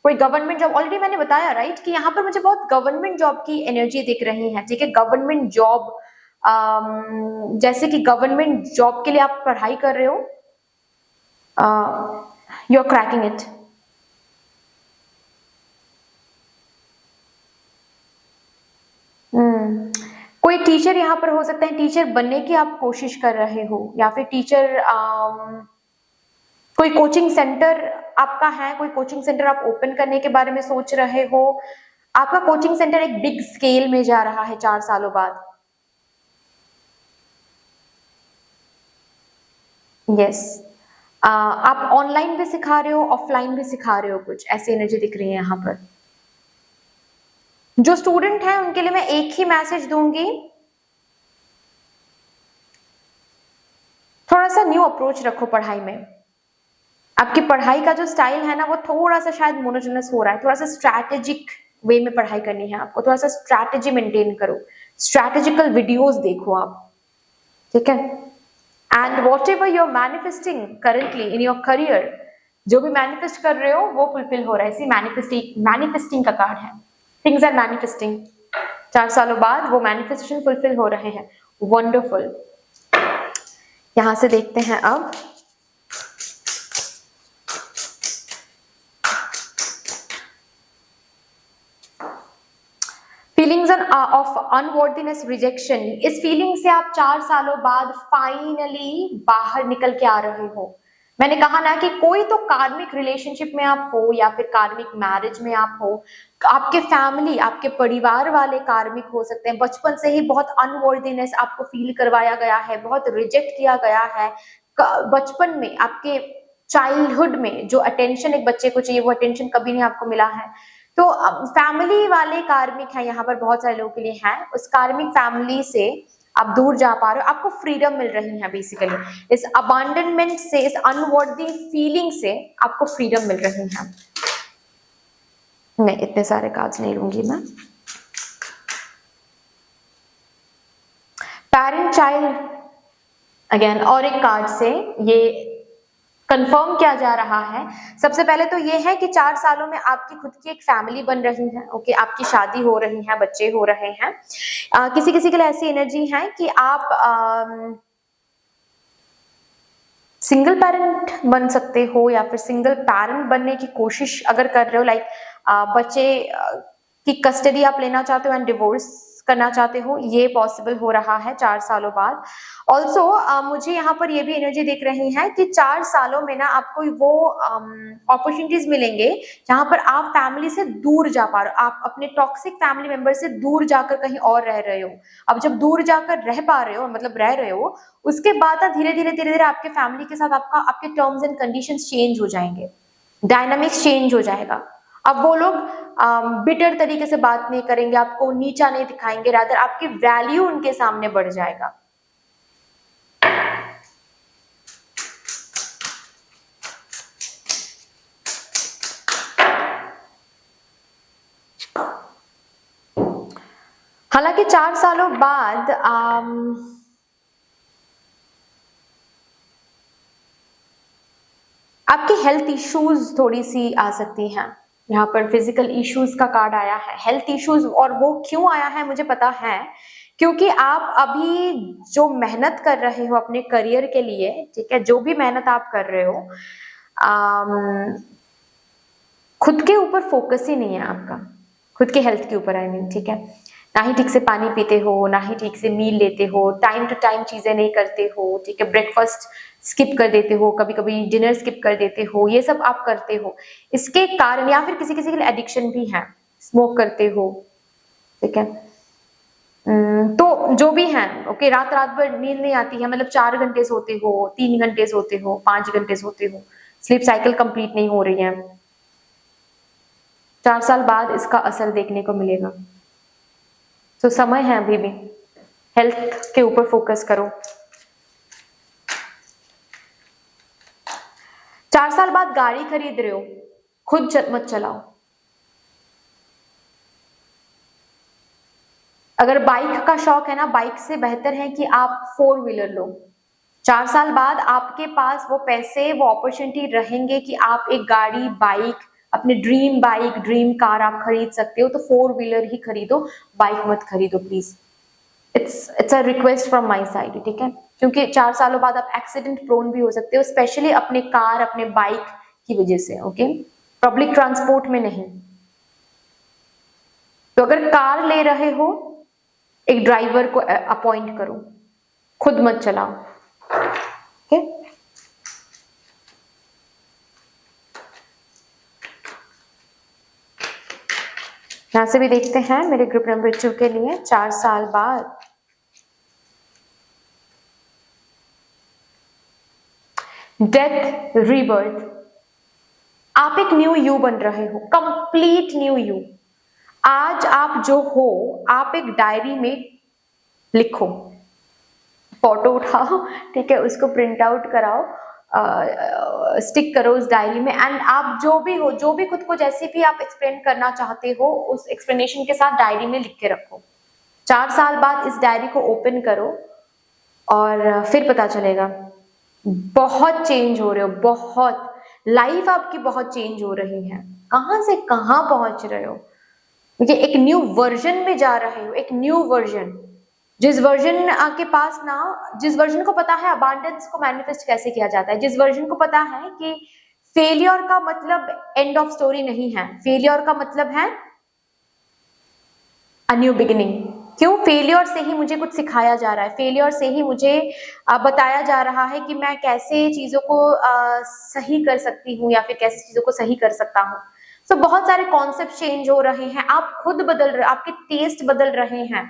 कोई गवर्नमेंट जॉब, ऑलरेडी मैंने बताया राइट कि यहाँ पर मुझे बहुत गवर्नमेंट जॉब की एनर्जी दिख रही है, ठीक है। गवर्नमेंट जॉब, जैसे कि गवर्नमेंट जॉब के लिए आप पढ़ाई कर रहे हो, यू आर क्रैकिंग इट। कोई टीचर यहाँ पर हो सकता है, टीचर बनने की आप कोशिश कर रहे हो, या फिर टीचर, कोई कोचिंग सेंटर आपका है, कोई कोचिंग सेंटर आप ओपन करने के बारे में सोच रहे हो। आपका कोचिंग सेंटर एक बिग स्केल में जा रहा है 4 सालों बाद। यस, आप ऑनलाइन भी सिखा रहे हो, ऑफलाइन भी सिखा रहे हो, कुछ ऐसी एनर्जी दिख रही है यहाँ पर। जो स्टूडेंट है उनके लिए मैं एक ही मैसेज दूंगी, थोड़ा सा न्यू अप्रोच रखो पढ़ाई में। आपकी पढ़ाई का जो स्टाइल है ना, वो थोड़ा सा शायद मोनोटोनस हो रहा है, थोड़ा सा स्ट्रैटेजिक वे में पढ़ाई करनी है आपको, थोड़ा सा स्ट्रैटेजी मेंटेन करो, स्ट्रैटेजिकल वीडियोस देखो आप, ठीक है। And whatever you are manifesting currently in your career, जो भी मैनिफेस्ट कर रहे हो वो फुलफिल हो रहा है। इसी मैनिफेस्टिंग का कार्ड है, थिंग्स आर मैनिफेस्टिंग। 4 सालों बाद वो मैनिफेस्टेशन फुलफिल हो रहे हैं, वंडरफुल। यहां से देखते हैं अब, फीलिंग्स ऑफ अनवर्थीनेस, रिजेक्शन, इस फीलिंग से आप 4 सालों बाद फाइनली बाहर निकल के आ रहे हो। मैंने कहा ना कि कोई तो कार्मिक रिलेशनशिप में आप हो या फिर कार्मिक मैरिज में आप हो, आपके फैमिली, आपके परिवार वाले कार्मिक हो सकते हैं। बचपन से ही बहुत अनवर्थीनेस आपको फील करवाया गया है, बहुत रिजेक्ट किया गया है। बचपन में आपके चाइल्डहुड में जो अटेंशन एक बच्चे को चाहिए वो अटेंशन कभी नहीं आपको मिला है। तो फैमिली वाले कार्मिक है, यहाँ पर बहुत सारे लोगों के लिए हैं। उस कार्मिक फैमिली से आप दूर जा पा रहे हो, आपको फ्रीडम मिल रही है। बेसिकली इस अबांडनमेंट से, इस अनवर्थी फीलिंग से आपको फ्रीडम मिल रही है। नहीं, इतने सारे कार्ड्स नहीं लूंगी मैं। पेरेंट चाइल्ड अगेन, और एक कार्ड से ये कंफर्म किया जा रहा है। सबसे पहले तो ये है कि 4 सालों में आपकी खुद की एक फैमिली बन रही है। ओके, आपकी शादी हो रही है, बच्चे हो रहे हैं। किसी किसी के लिए ऐसी एनर्जी है कि आप सिंगल पेरेंट बन सकते हो या फिर सिंगल पेरेंट बनने की कोशिश अगर कर रहे हो, लाइक बच्चे की कस्टडी आप लेना चाहते हो एंड डिवोर्स करना चाहते हो, ये पॉसिबल हो रहा है 4 सालों बाद। ऑल्सो मुझे यहाँ पर ये भी एनर्जी दिख रही है कि 4 सालों में ना आपको वो अपॉर्चुनिटीज मिलेंगे जहां पर आप फैमिली से दूर जा पा रहे हो, आप अपने टॉक्सिक फैमिली मेंबर से दूर जाकर कहीं और रह रहे हो। अब जब दूर जाकर रह पा रहे हो, मतलब रह रहे हो, उसके बाद धीरे धीरे आपके फैमिली के साथ आपके टर्म्स एंड कंडीशंस चेंज हो जाएंगे, डायनामिक्स चेंज हो जाएगा। अब वो लोग बिटर तरीके से बात नहीं करेंगे, आपको नीचा नहीं दिखाएंगे, रादर आपकी वैल्यू उनके सामने बढ़ जाएगा। हालांकि 4 सालों बाद आपकी हेल्थ इश्यूज थोड़ी सी आ सकती हैं। यहाँ पर फिजिकल इश्यूज का कार्ड आया है, हेल्थ इश्यूज, और वो क्यों आया है मुझे पता है, क्योंकि आप अभी जो मेहनत कर रहे हो अपने करियर के लिए, ठीक है, जो भी मेहनत आप कर रहे हो, खुद के ऊपर फोकस ही नहीं है आपका, खुद के हेल्थ के ऊपर आई मीन, ठीक है। ना ही ठीक से पानी पीते हो, ना ही ठीक से मील लेते हो, टाइम टू टाइम चीजें नहीं करते हो, ठीक है, ब्रेकफास्ट स्किप कर देते हो, कभी कभी डिनर स्किप कर देते हो, ये सब आप करते हो। इसके कारण, या फिर किसी किसी के लिए एडिक्शन भी है, स्मोक करते हो, ठीक है। तो जो भी है, ओके, रात रात भर नींद नहीं आती है, मतलब 4 घंटे सोते हो, 3 घंटे सोते हो, 5 घंटे सोते हो, स्लीप साइकिल कंप्लीट नहीं हो रही है। 4 साल बाद इसका असर देखने को मिलेगा। तो समय है अभी भी, हेल्थ के ऊपर फोकस करो। 4 साल बाद गाड़ी खरीद रहे हो, खुद मत चलाओ। अगर बाइक का शौक है ना, बाइक से बेहतर है कि आप 4 व्हीलर लो। 4 साल बाद आपके पास वो पैसे, वो अपॉर्चुनिटी रहेंगे कि आप एक गाड़ी, बाइक, अपने ड्रीम बाइक, ड्रीम कार आप खरीद सकते हो। तो 4 व्हीलर ही खरीदो, बाइक मत खरीदो please. It's a request from my side, ठीक है, क्योंकि 4 सालों बाद आप एक्सीडेंट प्रोन भी हो सकते हो, स्पेशली अपने कार, अपने बाइक की वजह से। ओके, पब्लिक ट्रांसपोर्ट में नहीं। तो अगर कार ले रहे हो, एक ड्राइवर को अपॉइंट करो, खुद मत चलाओ। ओके, यहां से भी देखते हैं मेरे ग्रुप नंबर 2 के लिए 4 साल बाद। डेथ, रीबर्थ, आप एक न्यू यू बन रहे हो, कंप्लीट न्यू यू। आज आप जो हो, आप एक डायरी में लिखो, फोटो उठाओ, ठीक है, उसको प्रिंट आउट कराओ, स्टिक करो उस डायरी में, एंड आप जो भी हो, जो भी खुद को जैसे भी आप एक्सप्लेन करना चाहते हो, उस एक्सप्लेनेशन के साथ डायरी में लिख के रखो। 4 साल बाद इस डायरी को ओपन करो और फिर पता चलेगा। बहुत चेंज हो रहे हो, बहुत, लाइफ आपकी बहुत चेंज हो रही है, कहां से कहां पहुंच रहे हो, क्योंकि एक न्यू वर्जन में जा रहे हो, एक न्यू वर्जन, जिस वर्जन के पास ना, जिस वर्जन को पता है अबांडेंस को मैनिफेस्ट कैसे किया जाता है, जिस वर्जन को पता है कि फेलियर का मतलब एंड ऑफ स्टोरी नहीं है, फेलियर का मतलब है अ न्यू बिगिनिंग। क्यों? फेलियर से ही मुझे कुछ सिखाया जा रहा है, फेलियर से ही मुझे बताया जा रहा है कि मैं कैसे चीजों को सही कर सकती हूँ या फिर कैसे चीजों को सही कर सकता हूँ। तो बहुत सारे कॉन्सेप्ट चेंज हो रहे हैं, आप खुद बदल रहे, आपके टेस्ट बदल रहे हैं,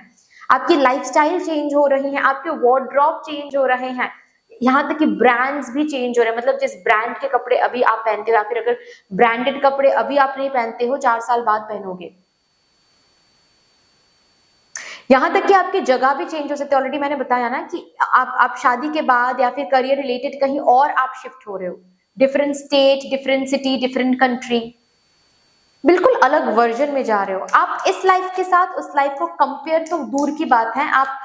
आपकी लाइफस्टाइल चेंज हो रही है, आपके वार्डरोब चेंज हो रहे हैं, यहाँ तक कि ब्रांड्स भी चेंज हो रहे हैं। मतलब जिस ब्रांड के कपड़े अभी आप पहनते हो या फिर अगर ब्रांडेड कपड़े अभी आप नहीं पहनते हो, 4 साल बाद पहनोगे। यहाँ तक कि आपकी जगह भी चेंज हो सकती है। ऑलरेडी मैंने बताया ना कि आप शादी के बाद या फिर करियर रिलेटेड कहीं और आप शिफ्ट हो रहे हो, different state, different city, different country, बिल्कुल अलग वर्जन में जा रहे हो। आप इस लाइफ के साथ उस लाइफ को कंपेयर तो दूर की बात है, आप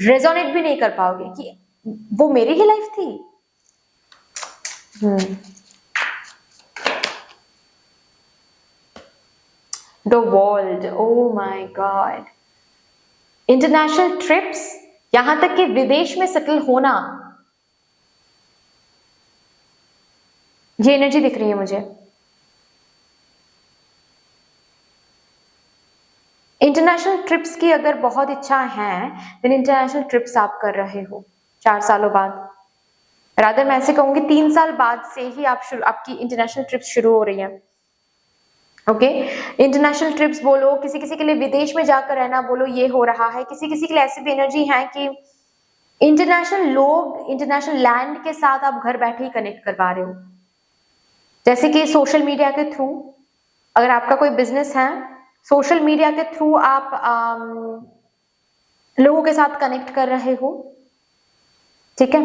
रेजोनेट भी नहीं कर पाओगे कि वो मेरी ही लाइफ थी। The world, oh my God, international trips, यहां तक कि विदेश में सेटल होना, ये एनर्जी दिख रही है मुझे। इंटरनेशनल ट्रिप्स की अगर बहुत इच्छा है, देन इंटरनेशनल ट्रिप्स आप कर रहे हो 4 सालों बाद। रादर मैं ऐसे कहूंगी 3 साल बाद से ही आपकी इंटरनेशनल ट्रिप्स शुरू हो रही है। ओके, इंटरनेशनल ट्रिप्स बोलो, किसी किसी के लिए विदेश में जाकर रहना बोलो, ये हो रहा है। किसी किसी के लिए ऐसी भी एनर्जी है कि इंटरनेशनल लोग, इंटरनेशनल लैंड के साथ आप घर बैठे ही कनेक्ट कर पा रहे हो। जैसे कि सोशल मीडिया के थ्रू, अगर आपका कोई बिजनेस है, सोशल मीडिया के थ्रू आप लोगों के साथ कनेक्ट कर रहे हो, ठीक है,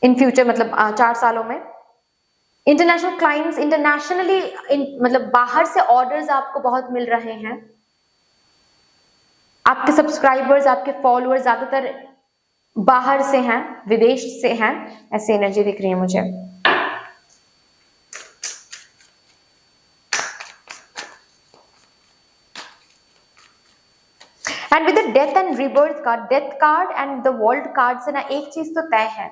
इन फ्यूचर, मतलब 4 सालों में। इंटरनेशनल क्लाइंट्स, इंटरनेशनली मतलब बाहर से ऑर्डर्स आपको बहुत मिल रहे हैं। आपके सब्सक्राइबर्स, आपके फॉलोअर्स ज्यादातर बाहर से हैं, विदेश से हैं, ऐसी एनर्जी दिख रही है मुझे। And with the death and rebirth card, death card and the world card से ना एक चीज तो तय है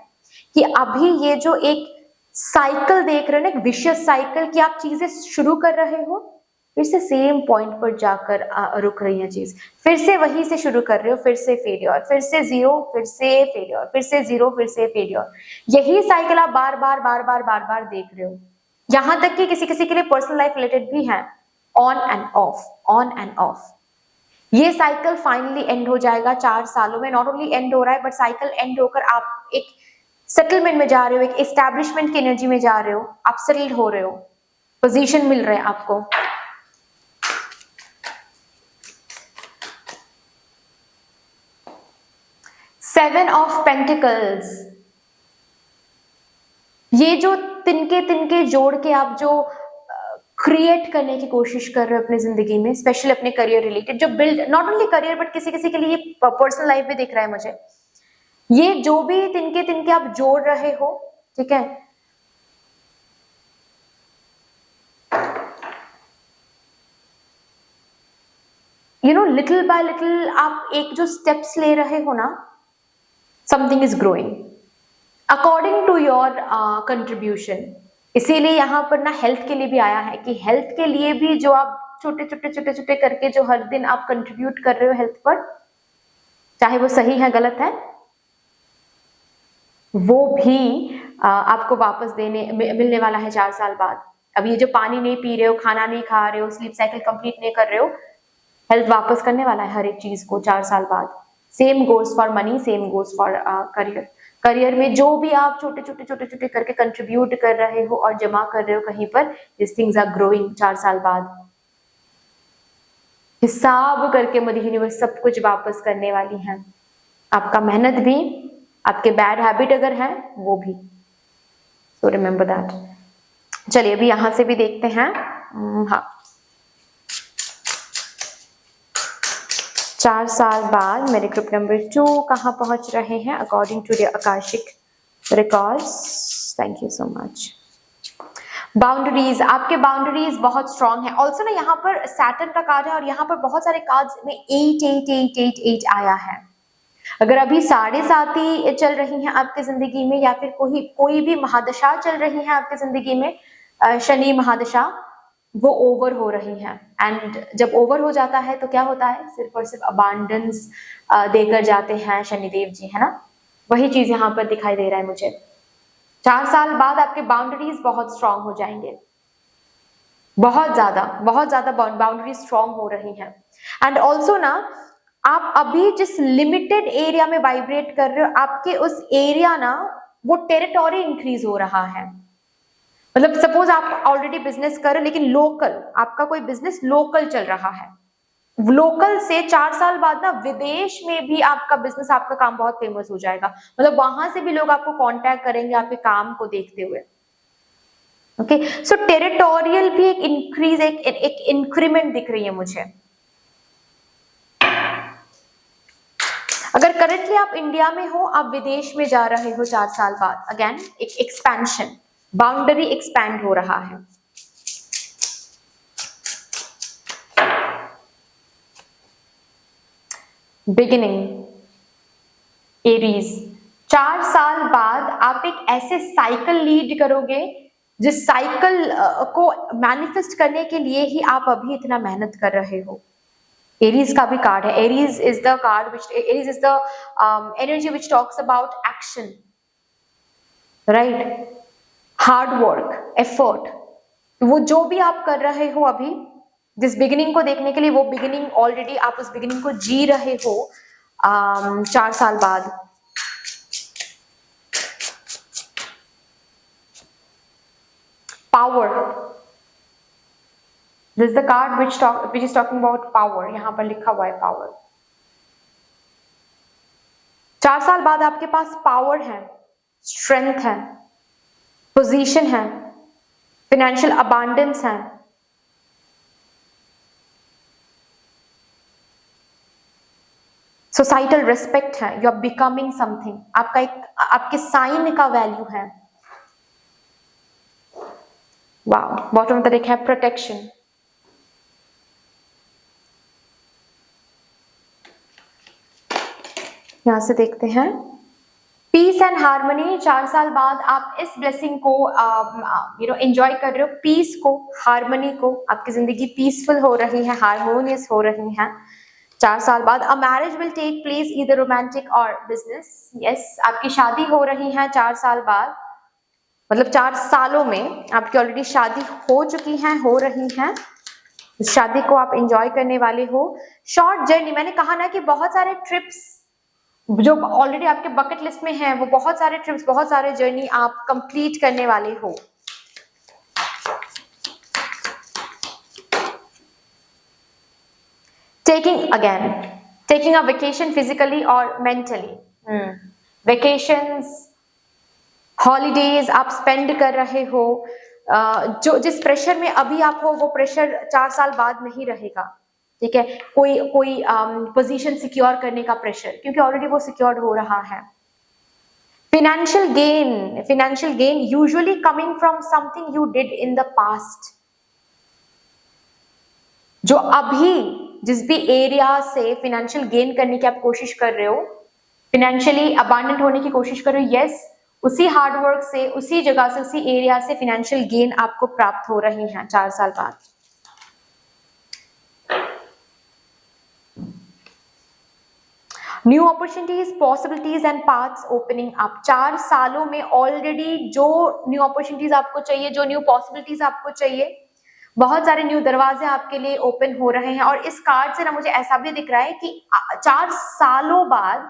कि अभी ये जो एक साइकिल देख रहे हो ना, एक विशियस साइकिल, कि आप चीजें शुरू कर रहे हो, फिर से सेम पॉइंट पर जाकर रुक रही है चीज, फिर से वहीं से शुरू कर रहे हो, फिर से फेलियर, फिर से जीरो, फिर से फेलियर, फिर से जीरो, फिर से फेलियर। यही साइकिल आप बार बार बार बार बार बार देख रहे हो। यहां तक कि किसी किसी के लिए पर्सनल लाइफ रिलेटेड भी है, on end of, on end of. ये साइकिल फाइनली एंड हो जाएगा 4 सालों में। नॉट ओनली एंड हो रहा है, बट साइकिल एंड होकर आप एक सेटलमेंट में जा रहे हो, एक एस्टैब्लिशमेंट की एनर्जी में जा रहे हो, आप सेटल्ड हो रहे हो, पोजीशन मिल रहा है आपको। सेवन ऑफ पेंटिकल्स, ये जो तिनके तिनके जोड़ के आप जो क्रिएट करने की कोशिश कर रहे हो अपनी जिंदगी में, स्पेशली अपने करियर रिलेटेड, जो build, not only career but किसी किसी के लिए पर्सनल लाइफ भी दिख रहा है मुझे। ये जो भी तिनके तिनके आप जोड़ रहे हो, ठीक है, you know, little by little आप एक जो स्टेप्स ले रहे हो ना, something is growing according to your contribution. इसीलिए यहाँ पर ना हेल्थ के लिए भी आया है कि हेल्थ के लिए भी जो आप छोटे छोटे छोटे छोटे करके जो हर दिन आप कंट्रीब्यूट कर रहे हो हेल्थ पर, चाहे वो सही है गलत है, वो भी आपको वापस मिलने वाला है 4 साल बाद। अब ये जो पानी नहीं पी रहे हो, खाना नहीं खा रहे हो, स्लीप साइकिल कंप्लीट नहीं कर रहे हो, हेल्थ वापस करने वाला है हर एक चीज को 4 साल बाद। Same goes for money, same goes for career. Career में जो भी आप छोटे छोटे छोटे छोटे करके कंट्रीब्यूट कर रहे हो और जमा कर रहे हो कहीं पर, दिस थिंग्स आर ग्रोइंग 4 साल बाद। हिसाब करके मदर यूनिवर्स सब कुछ वापस करने वाली है, आपका मेहनत भी, आपके बैड हैबिट अगर है वो भी, सो रिमेंबर दैट। चलिए अभी यहां से भी देखते हैं। हाँ, 4 साल बाद मेरे ग्रुप नंबर 2 कहाँ पहुंच रहे हैं according to the akashic records. Thank you so much. Boundaries, आपके बाउंड्रीज बहुत स्ट्रांग है। ऑल्सो ना यहाँ पर सैटर्न का कार्ड है और यहाँ पर बहुत सारे कार्ड्स में 8 आया है। अगर अभी 7.5 चल रही हैं आपकी जिंदगी में, या फिर कोई भी महादशा चल रही है आपकी जिंदगी में, शनि महादशा, वो ओवर हो रही हैं, एंड जब ओवर हो जाता है तो क्या होता है, सिर्फ और सिर्फ अबांडेंस देकर जाते हैं शनिदेव जी, है ना। वही चीज यहाँ पर दिखाई दे रहा है मुझे। 4 साल बाद आपके बाउंड्रीज बहुत स्ट्रांग हो जाएंगे, बहुत ज्यादा बाउंड्रीज स्ट्रांग हो रही हैं। एंड ऑल्सो ना, आप अभी जिस लिमिटेड एरिया में वाइब्रेट कर रहे हो, आपके उस एरिया ना वो टेरिटोरी इंक्रीज हो रहा है। मतलब सपोज आप ऑलरेडी बिजनेस कर रहे हो, लेकिन लोकल, आपका कोई बिजनेस लोकल चल रहा है, लोकल से 4 साल बाद ना विदेश में भी आपका बिजनेस, आपका काम बहुत फेमस हो जाएगा। मतलब वहां से भी लोग आपको कांटेक्ट करेंगे आपके काम को देखते हुए। ओके, सो टेरिटोरियल भी एक इंक्रीज, एक इंक्रीमेंट दिख रही है मुझे। अगर करंटली आप इंडिया में हो, आप विदेश में जा रहे हो 4 साल बाद, अगेन एक एक्सपेंशन, बाउंड्री एक्सपैंड हो रहा है। बिगिनिंग एरीज, 4 साल बाद आप एक ऐसे साइकिल लीड करोगे जिस साइकिल को मैनिफेस्ट करने के लिए ही आप अभी इतना मेहनत कर रहे हो। एरीज का भी कार्ड है। Aries is the card which, Aries is the energy which talks about action, right, hard work, effort. वो जो भी आप कर रहे हो अभी, जिस बिगिनिंग को देखने के लिए, वो बिगिनिंग ऑलरेडी आप उस बिगिनिंग को जी रहे हो 4 साल बाद। Power, this is the card which is talking about power. यहां पर लिखा हुआ है पावर। 4 साल बाद आपके पास पावर है, स्ट्रेंथ है, पोजीशन है, फाइनेंशियल अबांडेंस है, सोसाइटल रिस्पेक्ट है, यू आर बिकमिंग समथिंग, आपका एक, आपके साइन का वैल्यू है। Wow, bottom of the deck है प्रोटेक्शन। यहां से देखते हैं पीस एंड हार्मनी। 4 साल बाद आप इस ब्लेसिंग को एंजॉय कर रहे हो, पीस को, हार्मनी को। आपकी जिंदगी पीसफुल हो रही है, हार्मोनियस हो रही है 4 साल बाद। A marriage will take place, either romantic or business. Yes, आपकी शादी हो रही है 4 साल बाद, मतलब 4 सालों में आपकी ऑलरेडी शादी हो चुकी है, हो रही है। इस शादी को आप एंजॉय करने वाले हो। शॉर्ट जर्नी, मैंने कहा ना कि बहुत सारे ट्रिप्स जो ऑलरेडी आपके बकेट लिस्ट में है, वो बहुत सारे ट्रिप्स, बहुत सारे जर्नी आप कंप्लीट करने वाले हो। टेकिंग अ वेकेशन फिजिकली और मेंटली। वेकेशंस, हॉलीडेज आप स्पेंड कर रहे हो। जो जिस प्रेशर में अभी आप हो, वो प्रेशर 4 साल बाद नहीं रहेगा, ठीक है। कोई पोजीशन सिक्योर करने का प्रेशर, क्योंकि ऑलरेडी वो सिक्योर्ड हो रहा है। financial gain usually coming from something you did in the past। जो अभी जिस भी एरिया से फिनेंशियल गेन करने की आप कोशिश कर रहे हो, फिनेंशियली अबांडेंट होने की कोशिश कर रहे हो, यस, उसी हार्डवर्क से, उसी जगह से, उसी एरिया से फिनेंशियल गेन आपको प्राप्त हो रहे हैं 4 साल बाद। New opportunities, possibilities and paths opening up. 4 सालों में ऑलरेडी जो न्यू अपॉर्चुनिटीज आपको चाहिए, जो न्यू पॉसिबिलिटीज आपको चाहिए, बहुत सारे न्यू दरवाजे आपके लिए ओपन हो रहे हैं। और इस कार्ड से ना मुझे ऐसा भी दिख रहा है कि 4 सालों बाद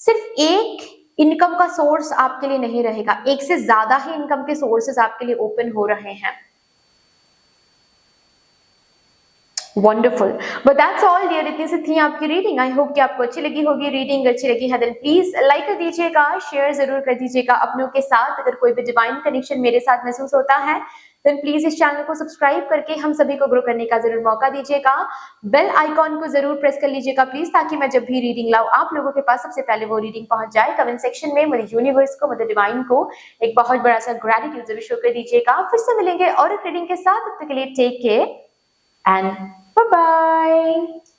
सिर्फ एक इनकम का सोर्स आपके लिए नहीं रहेगा, एक से ज्यादा ही इनकम के सोर्सेस आपके लिए ओपन हो रहे हैं। Wonderful, but that's all dear. इतनी सी थी आपकी रीडिंग। आई होप कि आपको अच्छी लगी होगी। रीडिंग अच्छी लगी है देन प्लीज लाइक कर दीजिएगा, शेयर जरूर कर दीजिएगा अपनों के साथ। अगर कोई भी डिवाइन कनेक्शन मेरे साथ महसूस होता है देन प्लीज इस चैनल को सब्सक्राइब करके हम सभी को ग्रो करने का जरूर मौका दीजिएगा। बेल आइकॉन को जरूर प्रेस कर लीजिएगा प्लीज, ताकि मैं जब भी रीडिंग लाऊं आप लोगों के पास सबसे पहले वो रीडिंग पहुंच जाए। कमेंट सेक्शन में मुझे यूनिवर्स को, मुझे डिवाइन को एक बहुत बड़ा सा ग्रेटिट्यूड जरूर शो कर दीजिएगा। फिर से मिलेंगे और एक रीडिंग के साथ, तब तक के लिए take care and bye bye।